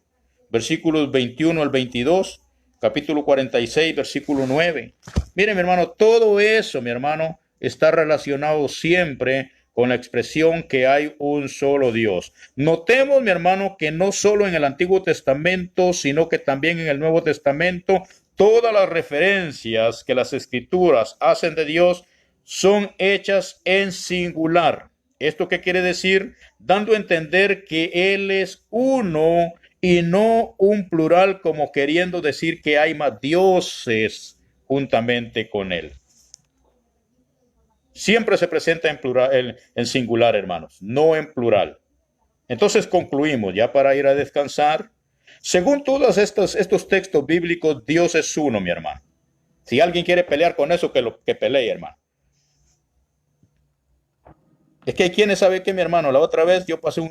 versículos 21 al 22, capítulo 46, versículo 9. Miren, mi hermano, todo eso, mi hermano, está relacionado siempre con la expresión que hay un solo Dios. Notemos, mi hermano, que no solo en el Antiguo Testamento, sino que también en el Nuevo Testamento, todas las referencias que las Escrituras hacen de Dios son hechas en singular. ¿Esto qué quiere decir? Dando a entender que Él es uno y no un plural como queriendo decir que hay más dioses juntamente con él. Siempre se presenta en plural, en singular, hermanos, no en plural. Entonces concluimos, ya para ir a descansar. Según todos estos textos bíblicos, Dios es uno, mi hermano. Si alguien quiere pelear con eso, que pelee, hermano. Es que hay quienes saben que, mi hermano, la otra vez yo pasé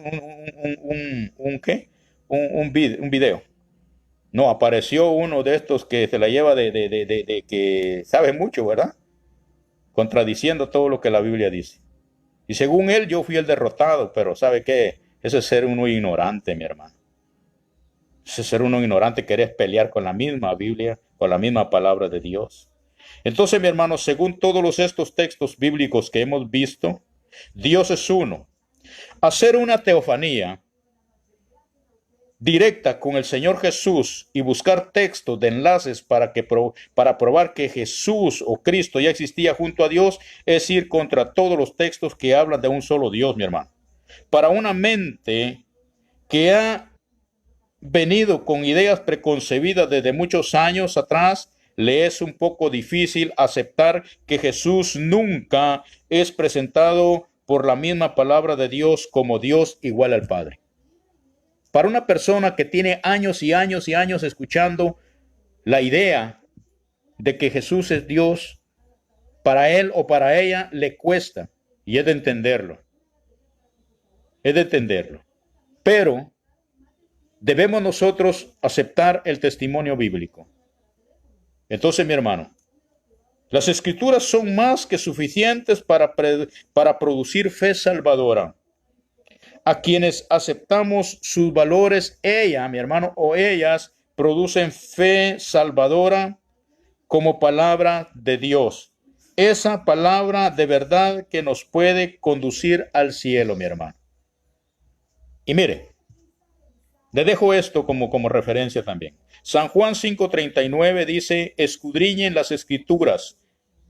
¿qué? Un video. No, apareció uno de estos que se la lleva de que sabe mucho, ¿verdad? Contradiciendo todo lo que la Biblia dice. Y según él, yo fui el derrotado, pero ¿sabe qué? Ese es ser uno ignorante, mi hermano. Ese ser uno ignorante, querés pelear con la misma Biblia, con la misma palabra de Dios. Entonces, mi hermano, según todos estos textos bíblicos que hemos visto, Dios es uno. Hacer una teofanía directa con el Señor Jesús y buscar textos de enlaces para probar que Jesús o Cristo ya existía junto a Dios es ir contra todos los textos que hablan de un solo Dios, mi hermano. Para una mente que ha venido con ideas preconcebidas desde muchos años atrás, le es un poco difícil aceptar que Jesús nunca es presentado por la misma palabra de Dios como Dios igual al Padre. Para una persona que tiene años y años y años escuchando la idea de que Jesús es Dios, para él o para ella le cuesta, y es de entenderlo. Es de entenderlo. Pero debemos nosotros aceptar el testimonio bíblico. Entonces, mi hermano, las escrituras son más que suficientes para producir fe salvadora. A quienes aceptamos sus valores, ella, mi hermano, o ellas producen fe salvadora como palabra de Dios. Esa palabra de verdad que nos puede conducir al cielo, mi hermano. Y mire, le dejo esto como referencia también. San Juan 5:39 dice, escudriñen las escrituras.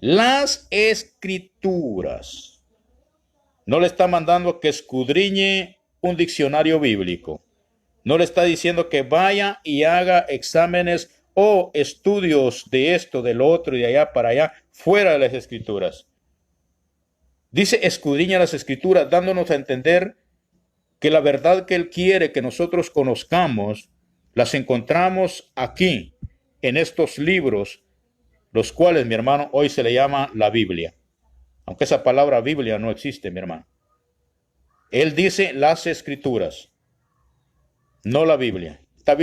Las escrituras. No le está mandando que escudriñe un diccionario bíblico. No le está diciendo que vaya y haga exámenes o estudios de esto, de lo otro y de allá para allá, fuera de las escrituras. Dice escudriña las escrituras, dándonos a entender que la verdad que Él quiere que nosotros conozcamos, las encontramos aquí, en estos libros, los cuales, mi hermano, hoy se le llama la Biblia. Aunque esa palabra Biblia no existe, mi hermano. Él dice las escrituras, no la Biblia. Estas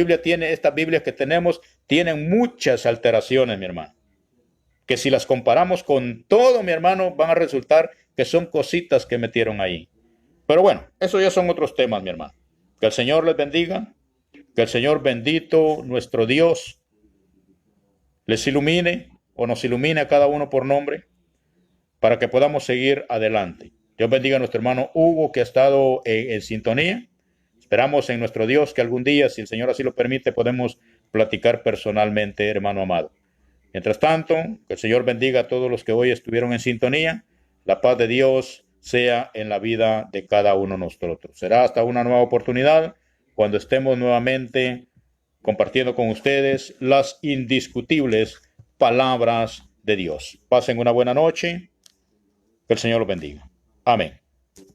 Biblias que tenemos tienen muchas alteraciones, mi hermano. Que si las comparamos con todo, mi hermano, van a resultar que son cositas que metieron ahí. Pero bueno, eso ya son otros temas, mi hermano. Que el Señor les bendiga. Que el Señor bendito, nuestro Dios, les ilumine o nos ilumine a cada uno por nombre para que podamos seguir adelante. Dios bendiga a nuestro hermano Hugo, que ha estado en sintonía. Esperamos en nuestro Dios que algún día, si el Señor así lo permite, podemos platicar personalmente, hermano amado. Mientras tanto, que el Señor bendiga a todos los que hoy estuvieron en sintonía. La paz de Dios sea en la vida de cada uno de nosotros. Será hasta una nueva oportunidad cuando estemos nuevamente compartiendo con ustedes las indiscutibles palabras de Dios. Pasen una buena noche. Que el Señor los bendiga. Amén.